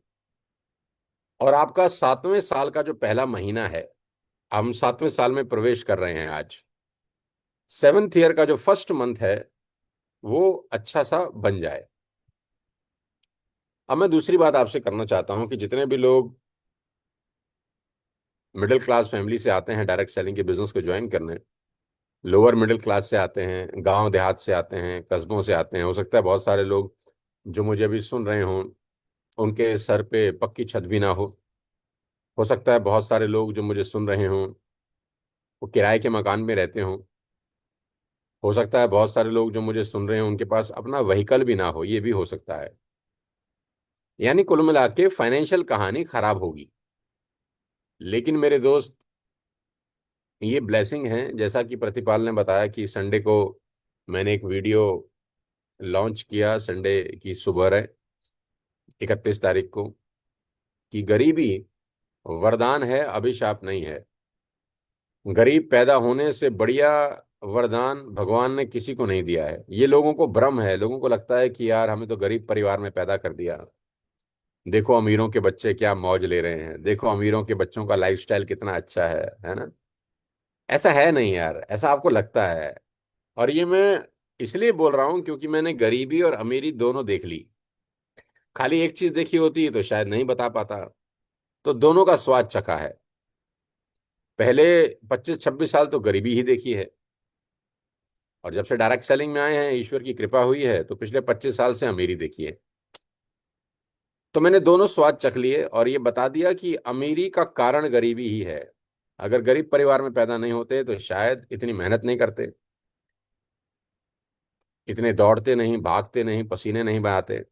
और आपका 7वें साल का जो पहला महीना है, हम 7वें साल में प्रवेश कर रहे हैं आज, 7th ईयर का जो फर्स्ट मंथ है, वो अच्छा सा बन जाए। अब मैं दूसरी बात आपसे करना चाहता हूं कि जितने भी लोग मिडिल क्लास फैमिली से आते हैं डायरेक्ट सेलिंग के बिजनेस को ज्वाइन करने, लोअर मिडिल क्लास से आते हैं, गांव देहात से आते हैं, कस्बों से आते हैं, हो सकता है बहुत सारे लोग जो मुझे अभी सुन रहे हों उनके सर पे पक्की छत भी ना हो सकता है बहुत सारे लोग जो मुझे सुन रहे हों वो किराए के मकान में रहते हों, हो सकता है बहुत सारे लोग जो मुझे सुन रहे हैं उनके पास अपना व्हीकल भी ना हो, ये भी हो सकता है। यानी कुल मिला के फाइनेंशियल कहानी खराब होगी। लेकिन मेरे दोस्त, ये ब्लेसिंग है, जैसा कि प्रतिपाल ने बताया कि संडे को मैंने एक वीडियो लॉन्च किया, संडे की सुबह है 31 तारीख को, कि गरीबी वरदान है, अभिशाप नहीं है। गरीब पैदा होने से बढ़िया वरदान भगवान ने किसी को नहीं दिया है। ये लोगों को भ्रम है, लोगों को लगता है कि यार हमें तो गरीब परिवार में पैदा कर दिया, देखो अमीरों के बच्चे क्या मौज ले रहे हैं, देखो अमीरों के बच्चों का लाइफस्टाइल कितना अच्छा है ना। ऐसा है नहीं यार, ऐसा आपको लगता है। और ये मैं इसलिए बोल रहा हूं क्योंकि मैंने गरीबी और अमीरी दोनों देख ली। खाली एक चीज देखी होती तो शायद नहीं बता पाता। तो दोनों का स्वाद चखा है। पहले 25 26 साल तो गरीबी ही देखी है, और जब से डायरेक्ट सेलिंग में आए हैं, ईश्वर की कृपा हुई है, तो पिछले 25 साल से अमीरी देखी है। तो मैंने दोनों स्वाद चख लिए और ये बता दिया कि अमीरी का कारण गरीबी ही है। अगर गरीब परिवार में पैदा नहीं होते तो शायद इतनी मेहनत नहीं करते, इतने दौड़ते नहीं, भागते नहीं, पसीने नहीं बहाते।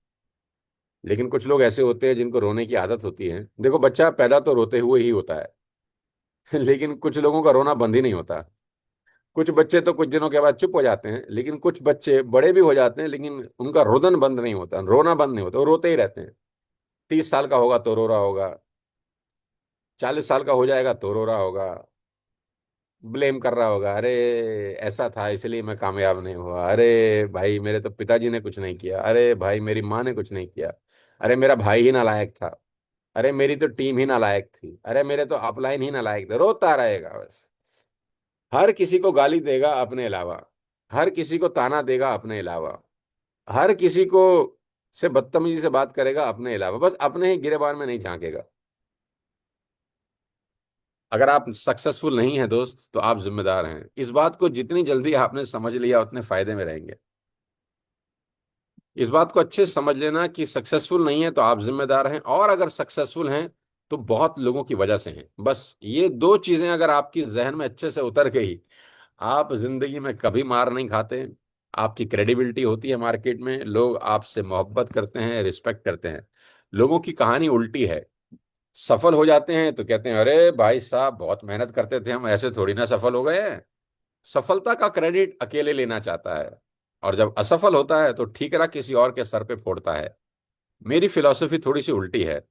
लेकिन कुछ लोग ऐसे होते हैं जिनको रोने की आदत होती है। देखो बच्चा पैदा तो रोते हुए ही होता है। लेकिन कुछ लोगों का रोना बंद ही नहीं होता। कुछ बच्चे तो कुछ दिनों के बाद चुप हो जाते हैं, लेकिन कुछ बच्चे बड़े भी हो जाते हैं लेकिन उनका रोदन बंद नहीं होता, रोना बंद नहीं होता, वो रोते ही रहते हैं। 30 साल का होगा तो रो रहा होगा, 40 साल का हो जाएगा तो रो रहा होगा, ब्लेम कर रहा होगा, अरे ऐसा था इसलिए मैं कामयाब नहीं हुआ, अरे भाई मेरे तो पिताजी ने कुछ नहीं किया, अरे भाई मेरी माँ ने कुछ नहीं किया। अरे मेरा भाई ही नालायक था, अरे मेरी तो टीम ही नालायक थी, अरे मेरे तो अपलाइन ही नालायक थे, रोता रहेगा बस। हर किसी को गाली देगा अपने अलावा, हर किसी को ताना देगा अपने अलावा, हर किसी को से बदतमीजी से बात करेगा अपने अलावा, बस अपने ही गिरेबान में नहीं झांकेगा। अगर आप सक्सेसफुल नहीं है दोस्त तो आप जिम्मेदार हैं। इस बात को जितनी जल्दी आपने समझ लिया उतने फायदे में रहेंगे। इस बात को अच्छे से समझ लेना कि सक्सेसफुल नहीं है तो आप जिम्मेदार हैं, और अगर सक्सेसफुल हैं तो बहुत लोगों की वजह से हैं। बस ये दो चीजें अगर आपकी जहन में अच्छे से उतर गई, आप जिंदगी में कभी मार नहीं खाते। आपकी क्रेडिबिलिटी होती है मार्केट में, लोग आपसे मोहब्बत करते हैं, रिस्पेक्ट करते हैं। लोगों की कहानी उल्टी है, सफल हो जाते हैं तो कहते हैं अरे भाई साहब बहुत मेहनत करते थे हम, ऐसे थोड़ी ना सफल हो गए हैं। सफलता का क्रेडिट अकेले लेना चाहता है, और जब असफल होता है तो ठीकरा किसी और के सर पे फोड़ता है। मेरी फिलॉसफी थोड़ी सी उल्टी है।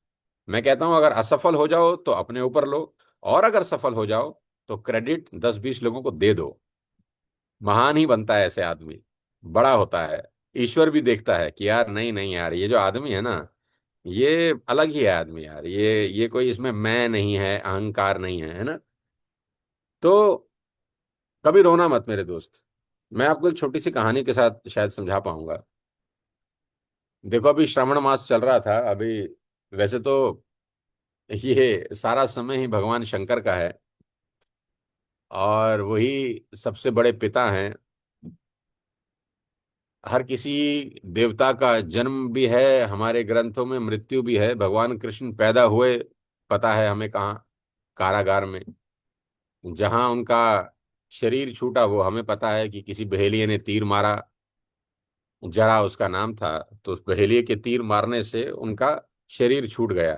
मैं कहता हूं अगर असफल हो जाओ तो अपने ऊपर लो, और अगर सफल हो जाओ तो क्रेडिट 10-20 लोगों को दे दो। महान ही बनता है ऐसे आदमी, बड़ा होता है। ईश्वर भी देखता है कि यार नहीं नहीं यार, ये जो आदमी है ना, ये अलग ही है आदमी यार, ये कोई इसमें मैं नहीं है, अहंकार नहीं है ना। तो कभी रोना मत मेरे दोस्त। मैं आपको एक छोटी सी कहानी के साथ शायद समझा पाऊंगा। देखो अभी श्रावण मास चल रहा था अभी, वैसे तो ये सारा समय ही भगवान शंकर का है, और वही सबसे बड़े पिता हैं। हर किसी देवता का जन्म भी है, हमारे ग्रंथों में मृत्यु भी है। भगवान कृष्ण पैदा हुए, पता है हमें कहाँ, कारागार में। जहां उनका शरीर छूटा वो हमें पता है कि किसी बहेलिये ने तीर मारा, जरा उसका नाम था। तो उस बहेलिये के तीर मारने से उनका शरीर छूट गया।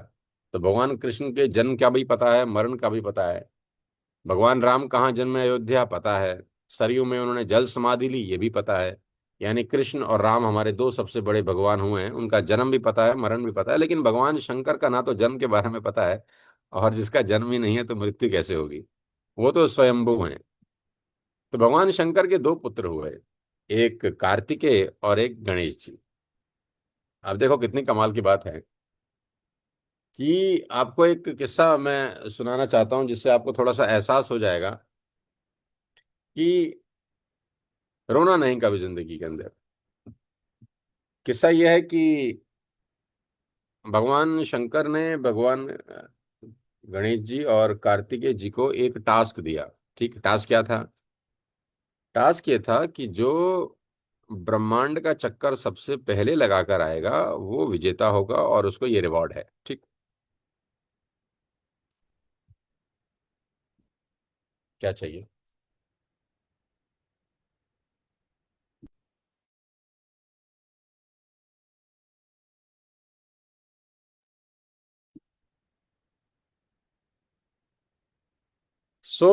तो भगवान कृष्ण के जन्म का भी पता है, मरण का भी पता है। भगवान राम कहाँ जन्मे, अयोध्या, पता है। सरयू में उन्होंने जल समाधि ली, ये भी पता है। यानी कृष्ण और राम हमारे दो सबसे बड़े भगवान हुए हैं, उनका जन्म भी पता है, मरण भी पता है। लेकिन भगवान शंकर का ना तो जन्म के बारे में पता है, और जिसका जन्म ही नहीं है तो मृत्यु कैसे होगी। वो तो स्वयंभू हैं। तो भगवान शंकर के दो पुत्र हुए, एक कार्तिकेय और एक गणेश जी। अब देखो कितनी कमाल की बात है कि आपको एक किस्सा मैं सुनाना चाहता हूं, जिससे आपको थोड़ा सा एहसास हो जाएगा कि रोना नहीं कभी जिंदगी के अंदर। किस्सा यह है कि भगवान शंकर ने भगवान गणेश जी और कार्तिकेय जी को एक टास्क दिया। ठीक, टास्क क्या था? टास्क ये था कि जो ब्रह्मांड का चक्कर सबसे पहले लगाकर आएगा वो विजेता होगा, और उसको ये रिवॉर्ड है। ठीक, क्या चाहिए? सो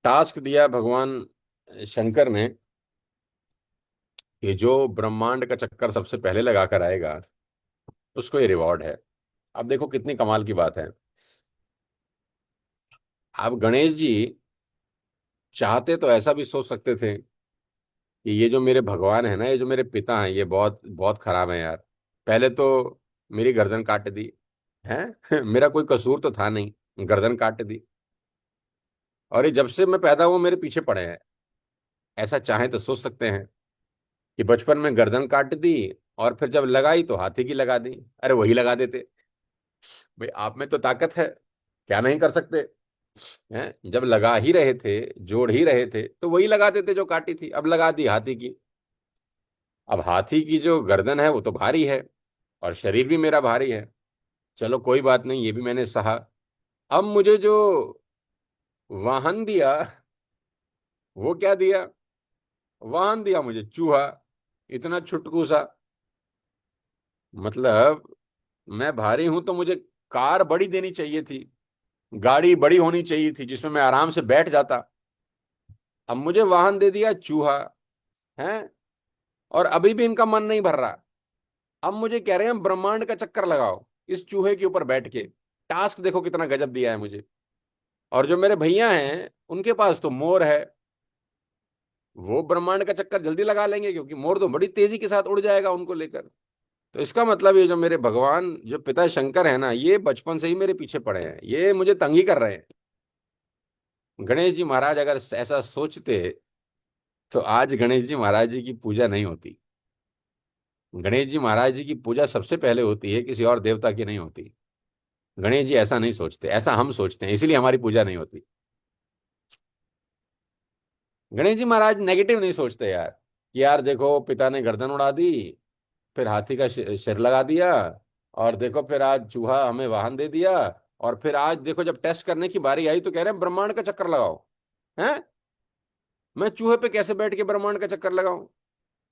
टास्क दिया भगवान शंकर ने कि जो ब्रह्मांड का चक्कर सबसे पहले लगाकर आएगा उसको ये रिवॉर्ड है। अब देखो कितनी कमाल की बात है। अब गणेश जी चाहते तो ऐसा भी सोच सकते थे कि ये जो मेरे भगवान है ना, ये जो मेरे पिता हैं, ये बहुत बहुत खराब है यार। पहले तो मेरी गर्दन काट दी है मेरा कोई कसूर तो था नहीं, गर्दन काट दी। और ये जब से मैं पैदा हुआ मेरे पीछे पड़े हैं। ऐसा चाहें तो सोच सकते हैं कि बचपन में गर्दन काट दी, और फिर जब लगाई तो हाथी की लगा दी। अरे वही लगा देते, भाई आप में तो ताकत है, क्या नहीं कर सकते हैं। जब लगा ही रहे थे, जोड़ ही रहे थे, तो वही लगा देते जो काटी थी। अब लगा दी हाथी की। अब हाथी की जो गर्दन है वो तो भारी है, और शरीर भी मेरा भारी है। चलो कोई बात नहीं, ये भी मैंने सहा। अब मुझे जो वाहन दिया, वो क्या दिया? वाहन दिया मुझे चूहा, इतना छुटकू सा। मतलब मैं भारी हूं तो मुझे कार बड़ी देनी चाहिए थी, गाड़ी बड़ी होनी चाहिए थी जिसमें मैं आराम से बैठ जाता। अब मुझे वाहन दे दिया चूहा है, और अभी भी इनका मन नहीं भर रहा। अब मुझे कह रहे हैं ब्रह्मांड का चक्कर लगाओ इस चूहे के ऊपर बैठ के। टास्क देखो कितना गजब दिया है मुझे। और जो मेरे भैया हैं उनके पास तो मोर है, वो ब्रह्मांड का चक्कर जल्दी लगा लेंगे, क्योंकि मोर तो बड़ी तेजी के साथ उड़ जाएगा उनको लेकर। तो इसका मतलब ये जो मेरे भगवान जो पिता शंकर है ना, ये बचपन से ही मेरे पीछे पड़े हैं, ये मुझे तंग ही कर रहे हैं। गणेश जी महाराज अगर ऐसा सोचते तो आज गणेश जी महाराज जी की पूजा नहीं होती। गणेश जी महाराज जी की पूजा सबसे पहले होती है, किसी और देवता की नहीं होती। गणेश जी ऐसा नहीं सोचते, ऐसा हम सोचते हैं, इसीलिए हमारी पूजा नहीं होती। गणेश जी महाराज नेगेटिव नहीं सोचते यार, कि यार देखो पिता ने गर्दन उड़ा दी, फिर हाथी का सिर लगा दिया, और देखो फिर आज चूहा हमें वाहन दे दिया, और फिर आज देखो जब टेस्ट करने की बारी आई तो कह रहे हैं ब्रह्मांड का चक्कर लगाओ। हैं? मैं चूहे पे कैसे बैठ के ब्रह्मांड का चक्कर लगाऊं?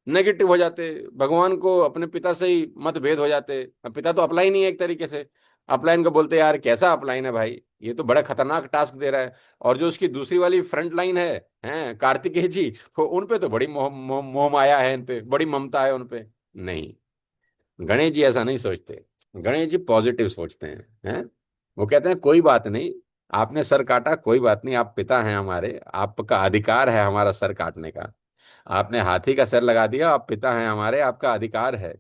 नेगेटिव हो जाते, भगवान को अपने पिता से ही मतभेद हो जाते। अब पिता तो अपलाइन ही है एक तरीके से। अपलाइन को बोलते यार कैसा अपलाइन है भाई, ये तो बड़ा खतरनाक टास्क दे रहा है। और जो उसकी दूसरी वाली फ्रंट लाइन है, हैं कार्तिकेय जी, वो उन पे तो बड़ी मोह माया है, इन पे बड़ी ममता है उन पे। नहीं, गणेश जी ऐसा नहीं सोचते। गणेश जी पॉजिटिव सोचते हैं। वो कहते हैं कोई बात नहीं, आपने सर काटा कोई बात नहीं, आप पिता हैं हमारे, आपका अधिकार है हमारा सर काटने का। आपने हाथी का सर लगा दिया, आप पिता हैं हमारे, आपका अधिकार है।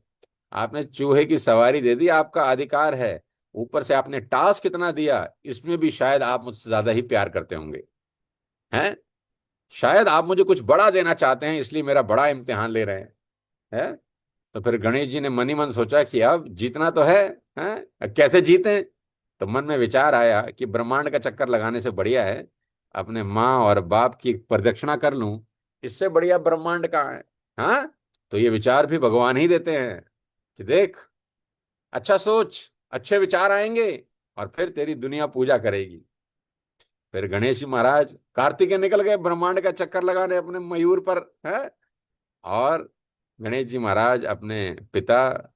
आपने चूहे की सवारी दे दी, आपका अधिकार है। ऊपर से आपने टास्क कितना दिया, इसमें भी शायद आप मुझसे ज्यादा ही प्यार करते होंगे। हैं? शायद आप मुझे कुछ बड़ा देना चाहते हैं, इसलिए मेरा बड़ा इम्तिहान ले रहे हैं। तो फिर गणेश जी ने मन ही मन सोचा कि अब जीतना तो है? अब कैसे जीतें? तो मन में विचार आया कि ब्रह्मांड का चक्कर लगाने से बढ़िया है अपने माँ और बाप की प्रदक्षिणा कर लूं, इससे बढ़िया ब्रह्मांड कहाँ है। हाँ, तो ये विचार भी भगवान ही देते हैं कि देख, अच्छा सोच, अच्छे विचार आएंगे, और फिर तेरी दुनिया पूजा करेगी। फिर गणेश जी महाराज कार्तिकेय निकल गए ब्रह्मांड का चक्कर लगाने अपने मयूर पर है। और गणेश जी महाराज अपने पिता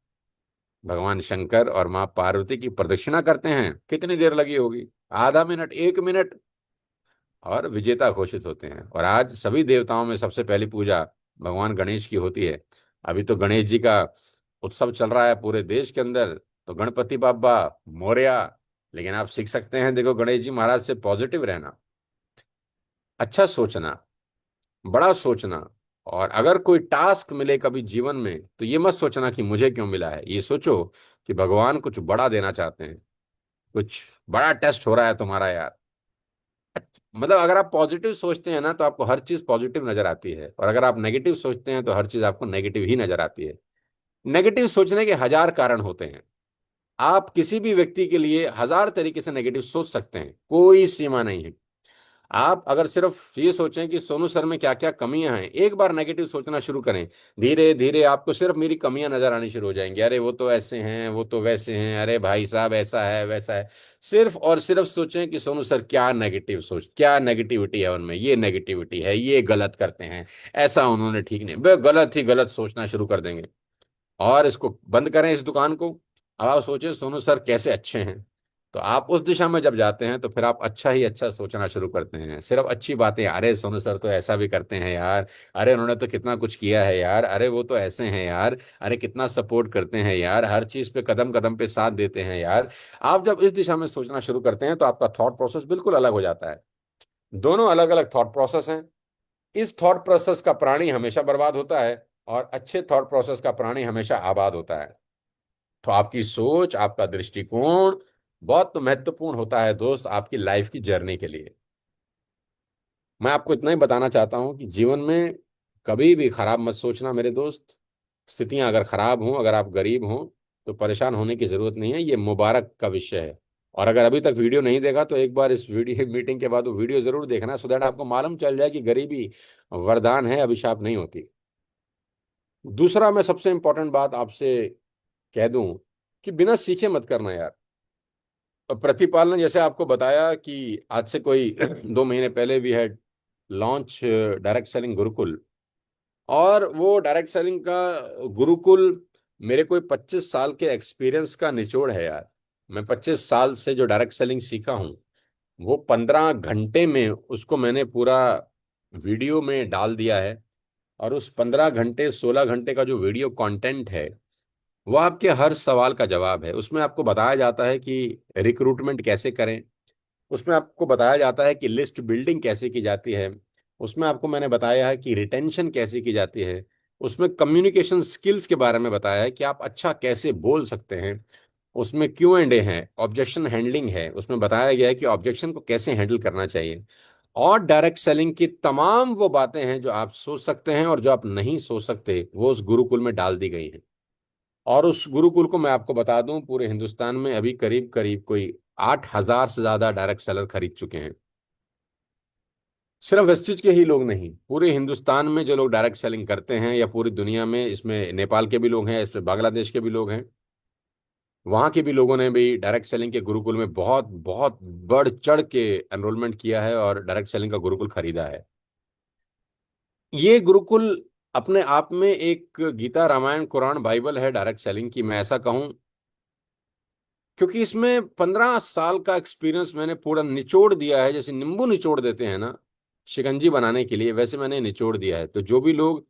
भगवान शंकर और माँ पार्वती की प्रदक्षिणा करते हैं। कितनी देर लगी होगी? आधा मिनट, 1 मिनट, और विजेता घोषित होते हैं। और आज सभी देवताओं में सबसे पहली पूजा भगवान गणेश की होती है। अभी तो गणेश जी का उत्सव चल रहा है पूरे देश के अंदर, तो गणपति बाबा मोरया। लेकिन आप सीख सकते हैं, देखो गणेश जी महाराज से पॉजिटिव रहना, अच्छा सोचना, बड़ा सोचना। और अगर कोई टास्क मिले कभी जीवन में तो ये मत सोचना कि मुझे क्यों मिला है, ये सोचो कि भगवान कुछ बड़ा देना चाहते हैं, कुछ बड़ा टेस्ट हो रहा है तुम्हारा यार। मतलब अगर आप पॉजिटिव सोचते हैं ना तो आपको हर चीज पॉजिटिव नजर आती है, और अगर आप नेगेटिव सोचते हैं तो हर चीज आपको नेगेटिव ही नजर आती है। नेगेटिव सोचने के हजार कारण होते हैं। आप किसी भी व्यक्ति के लिए हजार तरीके से नेगेटिव सोच सकते हैं, कोई सीमा नहीं है। आप अगर सिर्फ ये सोचें कि सोनू सर में क्या क्या कमियां हैं, एक बार नेगेटिव सोचना शुरू करें, धीरे धीरे आपको सिर्फ मेरी कमियां नजर आनी शुरू हो जाएंगी। अरे वो तो ऐसे हैं, वो तो वैसे हैं, अरे भाई साहब ऐसा है वैसा है। सिर्फ और सिर्फ सोचें कि सोनू सर क्या नेगेटिव सोच, क्या नेगेटिविटी है उनमें, ये नेगेटिविटी है, ये गलत करते हैं, ऐसा उन्होंने ठीक नहीं, वे गलत ही गलत सोचना शुरू कर देंगे। और इसको बंद करें इस दुकान को। अब आप सोचें सोनू सर कैसे अच्छे हैं, तो आप उस दिशा में जब जाते हैं तो फिर आप अच्छा ही अच्छा सोचना शुरू करते हैं, सिर्फ अच्छी बातें। अरे सोनू सर तो ऐसा भी करते हैं यार, अरे उन्होंने तो कितना कुछ किया है यार, अरे वो तो ऐसे हैं यार, अरे कितना सपोर्ट करते हैं यार, हर चीज पे कदम कदम पे साथ देते हैं यार। आप जब इस दिशा में सोचना शुरू करते हैं तो आपका थॉट प्रोसेस बिल्कुल अलग हो जाता है। दोनों अलग अलग थॉट प्रोसेस हैं। इस थॉट प्रोसेस का प्राणी हमेशा बर्बाद होता है, और अच्छे थॉट प्रोसेस का प्राणी हमेशा आबाद होता है। तो आपकी सोच, आपका दृष्टिकोण बहुत महत्वपूर्ण होता है दोस्त, आपकी लाइफ की जर्नी के लिए। मैं आपको इतना ही बताना चाहता हूं कि जीवन में कभी भी खराब मत सोचना मेरे दोस्त। स्थितियां अगर खराब हों, अगर आप गरीब हों, तो परेशान होने की जरूरत नहीं है, ये मुबारक का विषय है। और अगर अभी तक वीडियो नहीं देखा तो एक बार इस वीडियो मीटिंग के बाद वो वीडियो जरूर देखना, सो दैट आपको मालूम चल जाए कि गरीबी वरदान है, अभिशाप नहीं होती। दूसरा, मैं सबसे इंपॉर्टेंट बात आपसे कह दूं कि बिना सीखे मत करना यार। प्रतिपाल ने जैसे आपको बताया कि आज से कोई 2 महीने पहले भी है लॉन्च डायरेक्ट सेलिंग गुरुकुल। और वो डायरेक्ट सेलिंग का गुरुकुल मेरे कोई 25 साल के एक्सपीरियंस का निचोड़ है यार। मैं 25 साल से जो डायरेक्ट सेलिंग सीखा हूँ, वो 15 घंटे में उसको मैंने पूरा वीडियो में डाल दिया है। और उस 15 घंटे 16 घंटे का जो वीडियो कंटेंट है, वो आपके हर सवाल का जवाब है। उसमें आपको बताया जाता है कि रिक्रूटमेंट कैसे करें, उसमें आपको बताया जाता है कि लिस्ट बिल्डिंग कैसे की जाती है, उसमें आपको मैंने बताया है कि रिटेंशन कैसे की जाती है, उसमें कम्युनिकेशन स्किल्स के बारे में बताया है कि आप अच्छा कैसे बोल सकते हैं। उसमें Q&A है, ऑब्जेक्शन हैंडलिंग है, उसमें बताया गया है कि ऑब्जेक्शन को कैसे हैंडल करना चाहिए। और डायरेक्ट सेलिंग की तमाम वो बातें हैं जो आप सोच सकते हैं और जो आप नहीं सोच सकते, वो उस गुरुकुल में डाल दी गई हैं। और उस गुरुकुल को मैं आपको बता दूं, पूरे हिंदुस्तान में अभी करीब करीब कोई 8,000 से ज्यादा डायरेक्ट सेलर खरीद चुके हैं। सिर्फ वेस्टिज के ही लोग नहीं, पूरे हिंदुस्तान में जो लोग डायरेक्ट सेलिंग करते हैं, या पूरी दुनिया में, इसमें नेपाल के भी लोग हैं, इसमें बांग्लादेश के भी लोग हैं, वहां के भी लोगों ने भी डायरेक्ट सेलिंग के गुरुकुल में बहुत बहुत बढ़ चढ़ के एनरोलमेंट किया है और डायरेक्ट सेलिंग का गुरुकुल खरीदा है। ये गुरुकुल अपने आप में एक गीता रामायण कुरान बाइबल है डायरेक्ट सेलिंग की, मैं ऐसा कहूं, क्योंकि इसमें 15 साल का एक्सपीरियंस मैंने पूरा निचोड़ दिया है। जैसे नींबू निचोड़ देते हैं ना शिकंजी बनाने के लिए, वैसे मैंने निचोड़ दिया है। तो जो भी लोग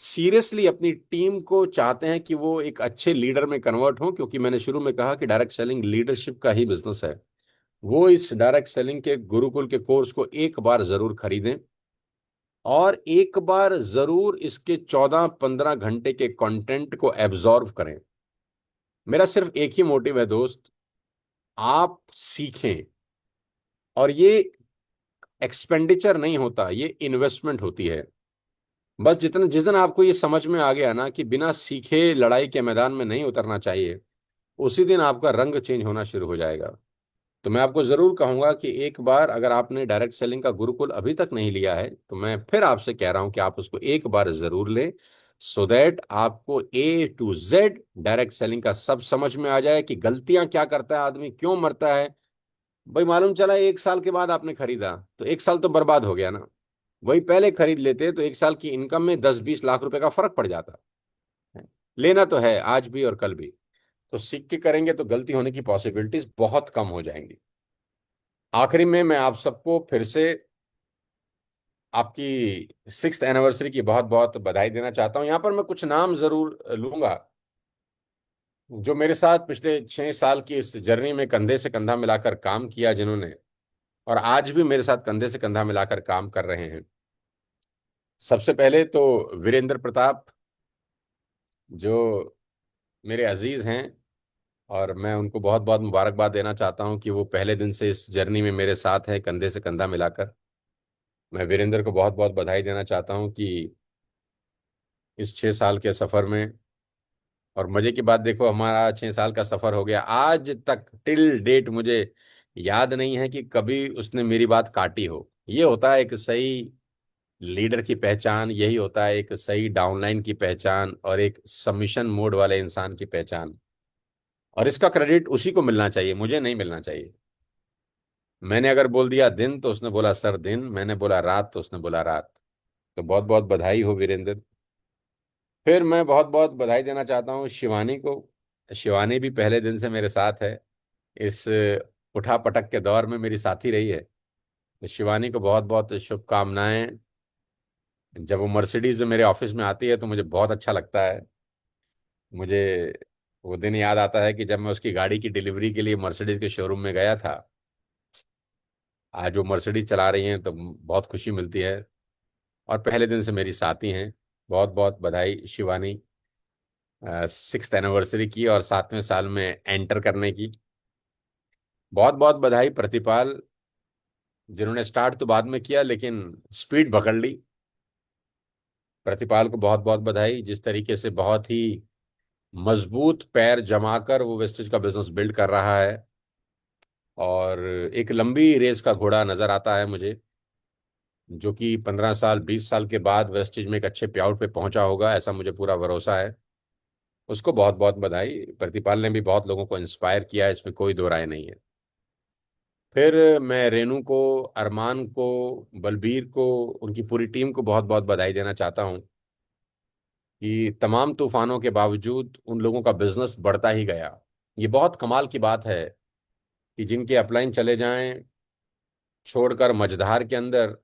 सीरियसली अपनी टीम को चाहते हैं कि वो एक अच्छे लीडर में कन्वर्ट हो, क्योंकि मैंने शुरू में कहा कि डायरेक्ट सेलिंग लीडरशिप का ही बिजनेस है, वो इस डायरेक्ट सेलिंग के गुरुकुल के कोर्स को एक बार जरूर खरीदें, और एक बार जरूर इसके 14-15 घंटे के कंटेंट को एब्जॉर्व करें। मेरा सिर्फ एक ही मोटिव है दोस्त, आप सीखें। और ये एक्सपेंडिचर नहीं होता, ये इन्वेस्टमेंट होती है। बस जितना जिस दिन आपको ये समझ में आ गया ना कि बिना सीखे लड़ाई के मैदान में नहीं उतरना चाहिए, उसी दिन आपका रंग चेंज होना शुरू हो जाएगा। तो मैं आपको जरूर कहूंगा कि एक बार अगर आपने डायरेक्ट सेलिंग का गुरुकुल अभी तक नहीं लिया है, तो मैं फिर आपसे कह रहा हूं कि आप उसको एक बार जरूर लें, सो दैट आपको A to Z direct selling का सब समझ में आ जाए कि गलतियां क्या करता है आदमी, क्यों मरता है। भाई मालूम चला 1 साल के बाद आपने खरीदा तो 1 साल तो बर्बाद हो गया ना। वही पहले खरीद लेते तो 1 साल की इनकम में 10-20 लाख रुपए का फर्क पड़ जाता है। लेना तो है आज भी और कल भी, तो सीख के करेंगे तो गलती होने की पॉसिबिलिटीज बहुत कम हो जाएंगी। आखिरी में मैं आप सबको फिर से आपकी 6th एनिवर्सरी की बहुत बहुत बधाई देना चाहता हूं। यहां पर मैं कुछ नाम जरूर लूंगा जो मेरे साथ पिछले 6 साल की इस जर्नी में कंधे से कंधा मिलाकर काम किया, जिन्होंने और आज भी मेरे साथ कंधे से कंधा मिलाकर काम कर रहे हैं। सबसे पहले तो वीरेंद्र प्रताप, जो मेरे अजीज हैं, और मैं उनको बहुत बहुत मुबारकबाद देना चाहता हूं कि वो पहले दिन से इस जर्नी में मेरे साथ हैं कंधे से कंधा मिलाकर। मैं वीरेंद्र को बहुत बहुत बधाई देना चाहता हूं कि इस 6 साल के सफर में, और मजे की बात देखो, हमारा 6 साल का सफर हो गया, आज तक टिल डेट मुझे याद नहीं है कि कभी उसने मेरी बात काटी हो। ये होता है एक सही लीडर की पहचान, यही होता है एक सही डाउनलाइन की पहचान और एक सबमिशन मोड वाले इंसान की पहचान। और इसका क्रेडिट उसी को मिलना चाहिए, मुझे नहीं मिलना चाहिए। मैंने अगर बोल दिया दिन तो उसने बोला सर दिन, मैंने बोला रात तो उसने बोला रात। तो बहुत बहुत बधाई हो वीरेंद्र। फिर मैं बहुत बहुत बधाई देना चाहता हूँ शिवानी को। शिवानी भी पहले दिन से मेरे साथ है, इस उठा पटक के दौर में मेरी साथी रही है। तो शिवानी को बहुत बहुत शुभकामनाएं। जब वो मर्सिडीज में मेरे ऑफिस में आती है तो मुझे बहुत अच्छा लगता है। मुझे वो दिन याद आता है कि जब मैं उसकी गाड़ी की डिलीवरी के लिए मर्सिडीज के शोरूम में गया था। आज वो मर्सिडीज चला रही हैं तो बहुत खुशी मिलती है, और पहले दिन से मेरी साथी हैं। बहुत बहुत बधाई शिवानी, 6th एनिवर्सरी की और 7वें साल में एंटर करने की। बहुत बहुत बधाई प्रतिपाल, जिन्होंने स्टार्ट तो बाद में किया लेकिन स्पीड पकड़ ली। प्रतिपाल को बहुत बहुत बधाई, जिस तरीके से बहुत ही मजबूत पैर जमाकर वो वेस्टेज का बिजनेस बिल्ड कर रहा है। और एक लंबी रेस का घोड़ा नजर आता है मुझे, जो कि 15 साल 20 साल के बाद वेस्टेज में एक अच्छे प्याउट पे पहुंचा होगा, ऐसा मुझे पूरा भरोसा है। उसको बहुत बहुत बधाई। प्रतिपाल ने भी बहुत लोगों को इंस्पायर किया है, इसमें कोई दो राय नहीं है। फिर मैं रेनू को, अरमान को, बलबीर को, उनकी पूरी टीम को बहुत बहुत बधाई देना चाहता हूं कि तमाम तूफानों के बावजूद उन लोगों का बिजनेस बढ़ता ही गया। ये बहुत कमाल की बात है कि जिनके अपलाइन चले जाएं, छोड़कर मझधार के अंदर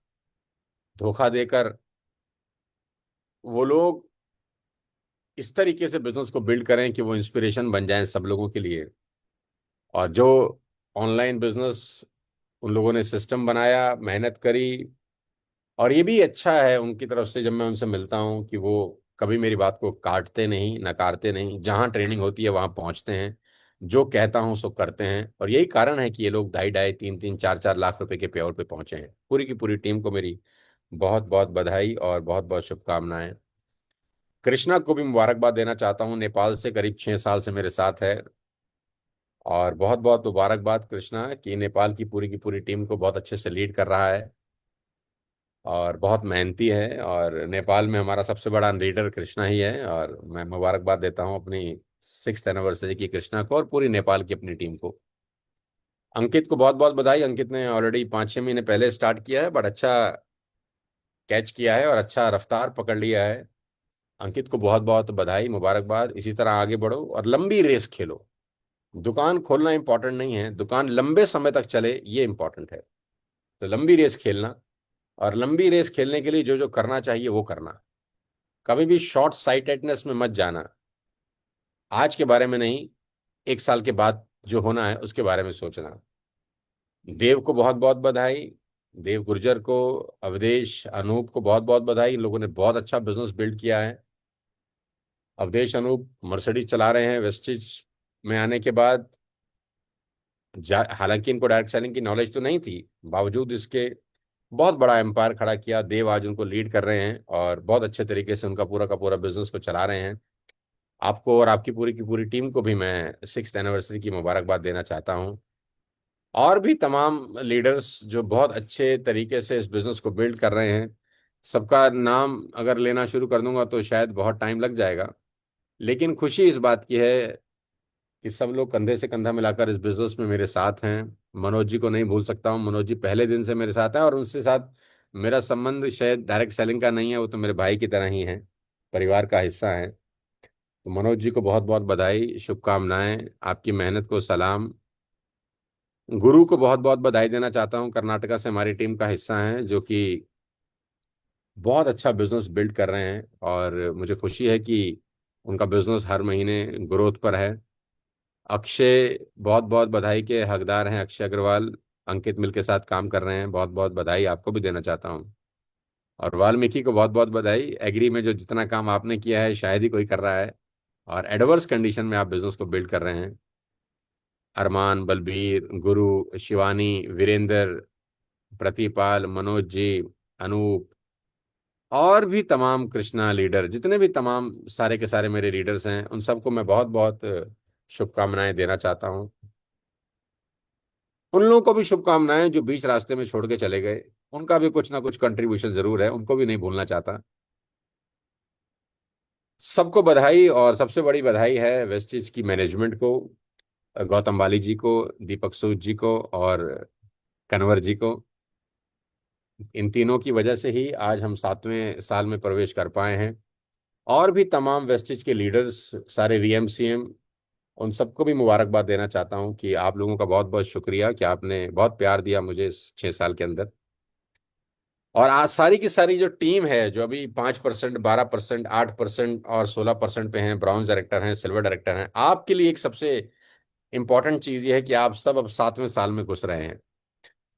धोखा देकर, वो लोग इस तरीके से बिजनेस को बिल्ड करें कि वो इंस्पिरेशन बन जाएं सब लोगों के लिए। और जो ऑनलाइन बिजनेस उन लोगों ने सिस्टम बनाया, मेहनत करी, और ये भी अच्छा है उनकी तरफ से जब मैं उनसे मिलता हूँ कि वो कभी मेरी बात को काटते नहीं, नकारते नहीं, जहां ट्रेनिंग होती है वहां पहुंचते हैं, जो कहता हूं सो करते हैं। और यही कारण है कि ये लोग 2.5-2.5, 3-3, 4-4 लाख रुपए के पे आउट पे पहुंचे हैं। पूरी की पूरी टीम को मेरी बहुत बहुत बधाई और बहुत बहुत शुभकामनाएं। कृष्णा को भी मुबारकबाद देना चाहता हूं, नेपाल से करीब 6 साल से मेरे साथ है। और बहुत बहुत मुबारकबाद कृष्णा कि नेपाल की पूरी टीम को बहुत अच्छे से लीड कर रहा है और बहुत मेहनती है। और नेपाल में हमारा सबसे बड़ा लीडर कृष्णा ही है। और मैं मुबारकबाद देता हूं अपनी 6th एनिवर्सरी की कृष्णा को और पूरी नेपाल की अपनी टीम को। अंकित को बहुत बहुत बधाई। अंकित ने ऑलरेडी 5-6 महीने पहले स्टार्ट किया है, बट अच्छा कैच किया है और अच्छा रफ्तार पकड़ लिया है। अंकित को बहुत बहुत बधाई, मुबारकबाद। इसी तरह आगे बढ़ो और लंबी रेस खेलो। दुकान खोलना इंपॉर्टेंट नहीं है, दुकान लंबे समय तक चले ये इंपॉर्टेंट है। तो लंबी रेस खेलना, और लंबी रेस खेलने के लिए जो जो करना चाहिए वो करना। कभी भी शॉर्ट साइटेडनेस में मत जाना। आज के बारे में नहीं, 1 साल के बाद जो होना है उसके बारे में सोचना। देव को बहुत बहुत बधाई। देव गुर्जर को, अवधेश, अनूप को बहुत बहुत बधाई। इन लोगों ने बहुत अच्छा बिजनेस बिल्ड किया है। अवधेश, अनूप मर्सिडीज चला रहे हैं वेस्टिज में आने के बाद। हालांकि इनको डायरेक्ट सेलिंग की नॉलेज तो नहीं थी, बावजूद इसके बहुत बड़ा एम्पायर खड़ा किया। देव आज उनको लीड कर रहे हैं और बहुत अच्छे तरीके से उनका पूरा का पूरा बिजनेस को चला रहे हैं। आपको और आपकी पूरी की पूरी टीम को भी मैं 6th एनिवर्सरी की मुबारकबाद देना चाहता हूं। और भी तमाम लीडर्स जो बहुत अच्छे तरीके से इस बिजनेस को बिल्ड कर रहे हैं, सबका नाम अगर लेना शुरू कर दूंगा तो शायद बहुत टाइम लग जाएगा। लेकिन खुशी इस बात की है कि सब लोग कंधे से कंधा मिलाकर इस बिजनेस में मेरे साथ हैं। मनोज जी को नहीं भूल सकता हूँ, मनोज जी पहले दिन से मेरे साथ हैं और उनसे साथ मेरा संबंध शायद डायरेक्ट सेलिंग का नहीं है, वो तो मेरे भाई की तरह ही है, परिवार का हिस्सा है। तो मनोज जी को बहुत बहुत बधाई, शुभकामनाएं, आपकी मेहनत को सलाम। गुरु को बहुत बहुत बधाई देना चाहता हूँ, कर्नाटका से हमारी टीम का हिस्सा हैं, जो कि बहुत अच्छा बिजनेस बिल्ड कर रहे हैं। और मुझे खुशी है कि उनका बिजनेस हर महीने ग्रोथ पर है। अक्षय बहुत बहुत बधाई के हकदार हैं, अक्षय अग्रवाल अंकित मिल के साथ काम कर रहे हैं, बहुत बहुत बधाई आपको भी देना चाहता हूँ। और वाल्मीकि को बहुत बहुत बधाई, एग्री में जो जितना काम आपने किया है शायद ही कोई कर रहा है, और एडवर्स कंडीशन में आप बिजनेस को बिल्ड कर रहे हैं। अरमान, बलबीर, गुरु, शिवानी, वीरेंद्र, प्रतिपाल, मनोज जी, अनूप, और भी तमाम कृष्णा लीडर, जितने भी तमाम सारे के सारे मेरे लीडर्स हैं, उन सबको मैं बहुत बहुत शुभकामनाएं देना चाहता हूं। उन लोगों को भी शुभकामनाएं जो बीच रास्ते में छोड़ के चले गए, उनका भी कुछ ना कुछ कंट्रीब्यूशन जरूर है, उनको भी नहीं भूलना चाहता। सबको बधाई, और सबसे बड़ी बधाई है वेस्टिज की मैनेजमेंट को, गौतम बाली जी को, दीपक सूद जी को और कन्वर जी को। इन तीनों की वजह से ही आज हम 7वें साल में प्रवेश कर पाए हैं। और भी तमाम वेस्टिज के लीडर्स, सारे वीएमसीएम, उन सबको भी मुबारकबाद देना चाहता हूं कि आप लोगों का बहुत बहुत शुक्रिया कि आपने बहुत प्यार दिया मुझे इस 6 साल के अंदर। और आज सारी की सारी जो टीम है, जो अभी 5%, 12%, 8% और 16% पे हैं, ब्रॉन्ज डायरेक्टर हैं, सिल्वर डायरेक्टर हैं, आपके लिए एक सबसे इंपॉर्टेंट चीज ये है कि आप सब अब 7वें साल में घुस रहे हैं।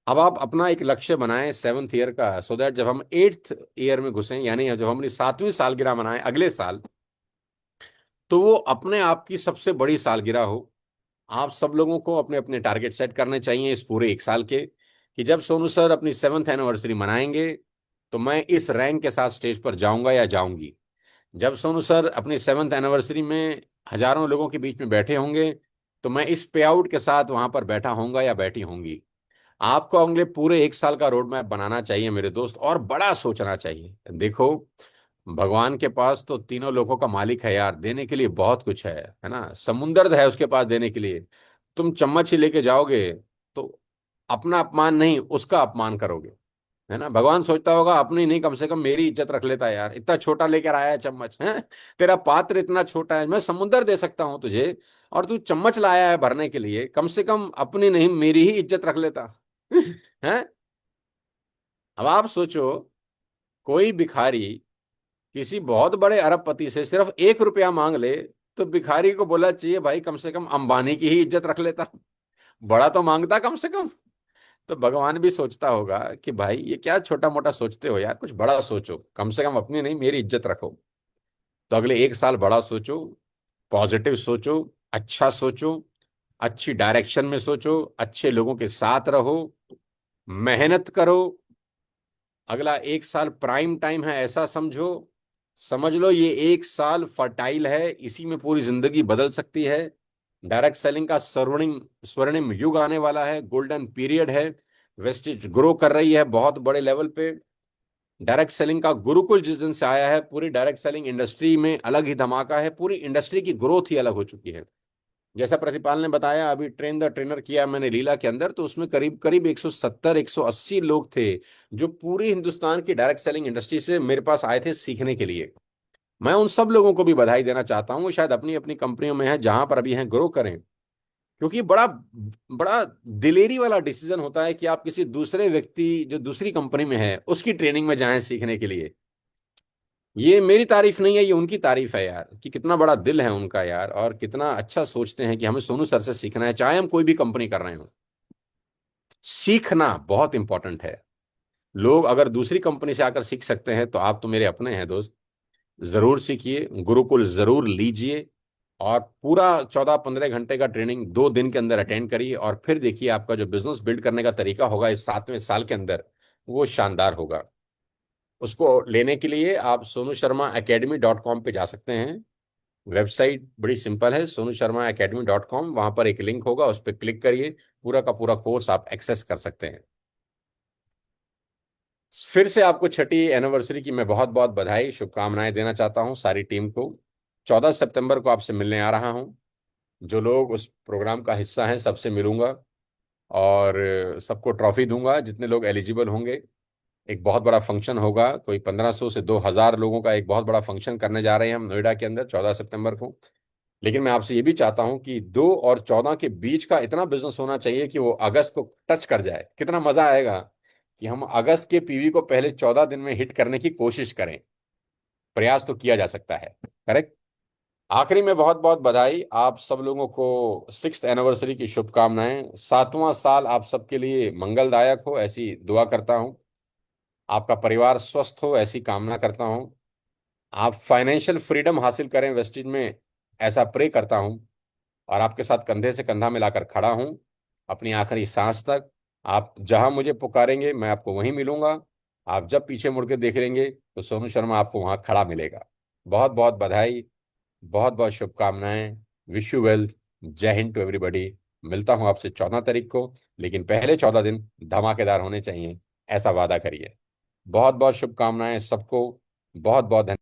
अब आप अपना एक लक्ष्य बनाएं 7th ईयर का, सो दैट जब हम 8th ईयर में घुसें, यानी जब हम अपनी 7वीं सालगिरह मनाएं अगले साल, तो वो अपने आप की सबसे बड़ी सालगिरह हो। आप सब लोगों को अपने अपने टारगेट सेट करने चाहिए इस पूरे 1 साल के, कि जब सोनू सर अपनी 7th एनिवर्सरी मनाएंगे तो मैं इस रैंक के साथ स्टेज पर जाऊंगा या जाऊंगी। जब सोनू सर अपनी 7th एनिवर्सरी में हजारों लोगों के बीच में बैठे होंगे तो मैं इस पे आउट के साथ वहां पर बैठा होऊंगा या बैठी होंगी। आपको अगले पूरे 1 साल का रोड मैप बनाना चाहिए मेरे दोस्त, और बड़ा सोचना चाहिए। देखो, भगवान के पास तो तीनों लोगों का मालिक है यार, देने के लिए बहुत कुछ है ना, समुंदर है उसके पास देने के लिए। तुम चम्मच ही लेके जाओगे तो अपना अपमान नहीं, उसका अपमान करोगे, है ना। भगवान सोचता होगा अपनी नहीं, कम से कम मेरी इज्जत रख लेता है यार, इतना छोटा लेकर आया है चम्मच, है तेरा पात्र इतना छोटा है, मैं समुंदर दे सकता हूं तुझे और तू चम्मच लाया है भरने के लिए, कम से कम अपनी नहीं मेरी ही इज्जत रख लेता। है। अब आप सोचो, कोई भिखारी किसी बहुत बड़े अरबपति से सिर्फ 1 रुपया मांग ले, तो भिखारी को बोला चाहिए भाई कम से कम अंबानी की ही इज्जत रख लेता, बड़ा तो मांगता कम से कम। तो भगवान भी सोचता होगा कि भाई ये क्या छोटा मोटा सोचते हो यार, कुछ बड़ा सोचो, कम से कम अपनी नहीं मेरी इज्जत रखो। तो अगले एक साल बड़ा सोचो, पॉजिटिव सोचो, अच्छा सोचो, अच्छी डायरेक्शन में सोचो, अच्छे लोगों के साथ रहो, मेहनत करो। अगला एक साल प्राइम टाइम है ऐसा समझो। समझ लो ये एक साल फर्टाइल है, इसी में पूरी जिंदगी बदल सकती है। डायरेक्ट सेलिंग का स्वर्णिम स्वर्णिम युग आने वाला है, गोल्डन पीरियड है। वेस्टेज ग्रो कर रही है बहुत बड़े लेवल पे। डायरेक्ट सेलिंग का गुरुकुल जिस दिन से आया है, पूरी डायरेक्ट सेलिंग इंडस्ट्री में अलग ही धमाका है, पूरी इंडस्ट्री की ग्रोथ ही अलग हो चुकी है। जैसा प्रतिपाल ने बताया, अभी ट्रेन द ट्रेनर किया मैंने लीला के अंदर, तो उसमें करीब करीब 170 180 लोग थे जो पूरी हिंदुस्तान की डायरेक्ट सेलिंग इंडस्ट्री से मेरे पास आए थे सीखने के लिए। मैं उन सब लोगों को भी बधाई देना चाहता हूँ, वो शायद अपनी अपनी कंपनियों में है, जहां पर अभी हैं, ग्रो करें। क्योंकि बड़ा बड़ा दिलेरी वाला डिसीजन होता है कि आप किसी दूसरे व्यक्ति जो दूसरी कंपनी में है उसकी ट्रेनिंग में जाएं सीखने के लिए। ये मेरी तारीफ नहीं है, ये उनकी तारीफ है यार, कि कितना बड़ा दिल है उनका यार, और कितना अच्छा सोचते हैं कि हमें सोनू सर से सीखना है, चाहे हम कोई भी कंपनी कर रहे हो। सीखना बहुत इंपॉर्टेंट है। लोग अगर दूसरी कंपनी से आकर सीख सकते हैं तो आप तो मेरे अपने हैं दोस्त। जरूर सीखिए, गुरुकुल जरूर लीजिए, और पूरा 14-15 घंटे का ट्रेनिंग 2 दिन के अंदर अटेंड करिए, और फिर देखिए आपका जो बिजनेस बिल्ड करने का तरीका होगा इस 7वें साल के अंदर, वो शानदार होगा। उसको लेने के लिए आप sonusharmaacademy.com पे जा सकते हैं। वेबसाइट बड़ी सिंपल है, sonusharmaacademy.com, वहां पर एक लिंक होगा, उस पर क्लिक करिए, पूरा का पूरा कोर्स आप एक्सेस कर सकते हैं। फिर से आपको छठी एनिवर्सरी की मैं बहुत बहुत बधाई शुभकामनाएं देना चाहता हूं सारी टीम को। 14 सितंबर को आपसे मिलने आ रहा हूं। जो लोग उस प्रोग्राम का हिस्सा हैं सबसे मिलूंगा, और सबको ट्रॉफी दूंगा जितने लोग एलिजिबल होंगे। एक बहुत बड़ा फंक्शन होगा, कोई 1500 से 2000 लोगों का एक बहुत बड़ा फंक्शन करने जा रहे हैं हम नोएडा के अंदर 14 सितंबर को। लेकिन मैं आपसे ये भी चाहता हूं कि 2 और 14 के बीच का इतना बिजनेस होना चाहिए कि वो अगस्त को टच कर जाए। कितना मजा आएगा कि हम अगस्त के पीवी को पहले 14 दिन में हिट करने की कोशिश करें। प्रयास तो किया जा सकता है, करेक्ट। आखिरी में बहुत बहुत बधाई आप सब लोगों को, 6th एनिवर्सरी की शुभकामनाएं। 7वां साल आप सबके लिए मंगलदायक हो ऐसी दुआ करता हूं। आपका परिवार स्वस्थ हो ऐसी कामना करता हूं। आप फाइनेंशियल फ्रीडम हासिल करें वेस्टिज में, ऐसा प्रे करता हूं। और आपके साथ कंधे से कंधा मिलाकर खड़ा हूं अपनी आखिरी सांस तक। आप जहां मुझे पुकारेंगे मैं आपको वहीं मिलूंगा। आप जब पीछे मुड़ के देख लेंगे तो सोनू शर्मा आपको वहां खड़ा मिलेगा। बहुत बहुत बधाई, बहुत बहुत शुभकामनाएं। Wish you wealth. जय हिंद टू एवरीबॉडी। मिलता हूं आपसे 14 तारीख को, लेकिन पहले 14 दिन धमाकेदार होने चाहिए, ऐसा वादा करिए। बहुत बहुत शुभकामनाएं सबको। बहुत बहुत धन्यवाद।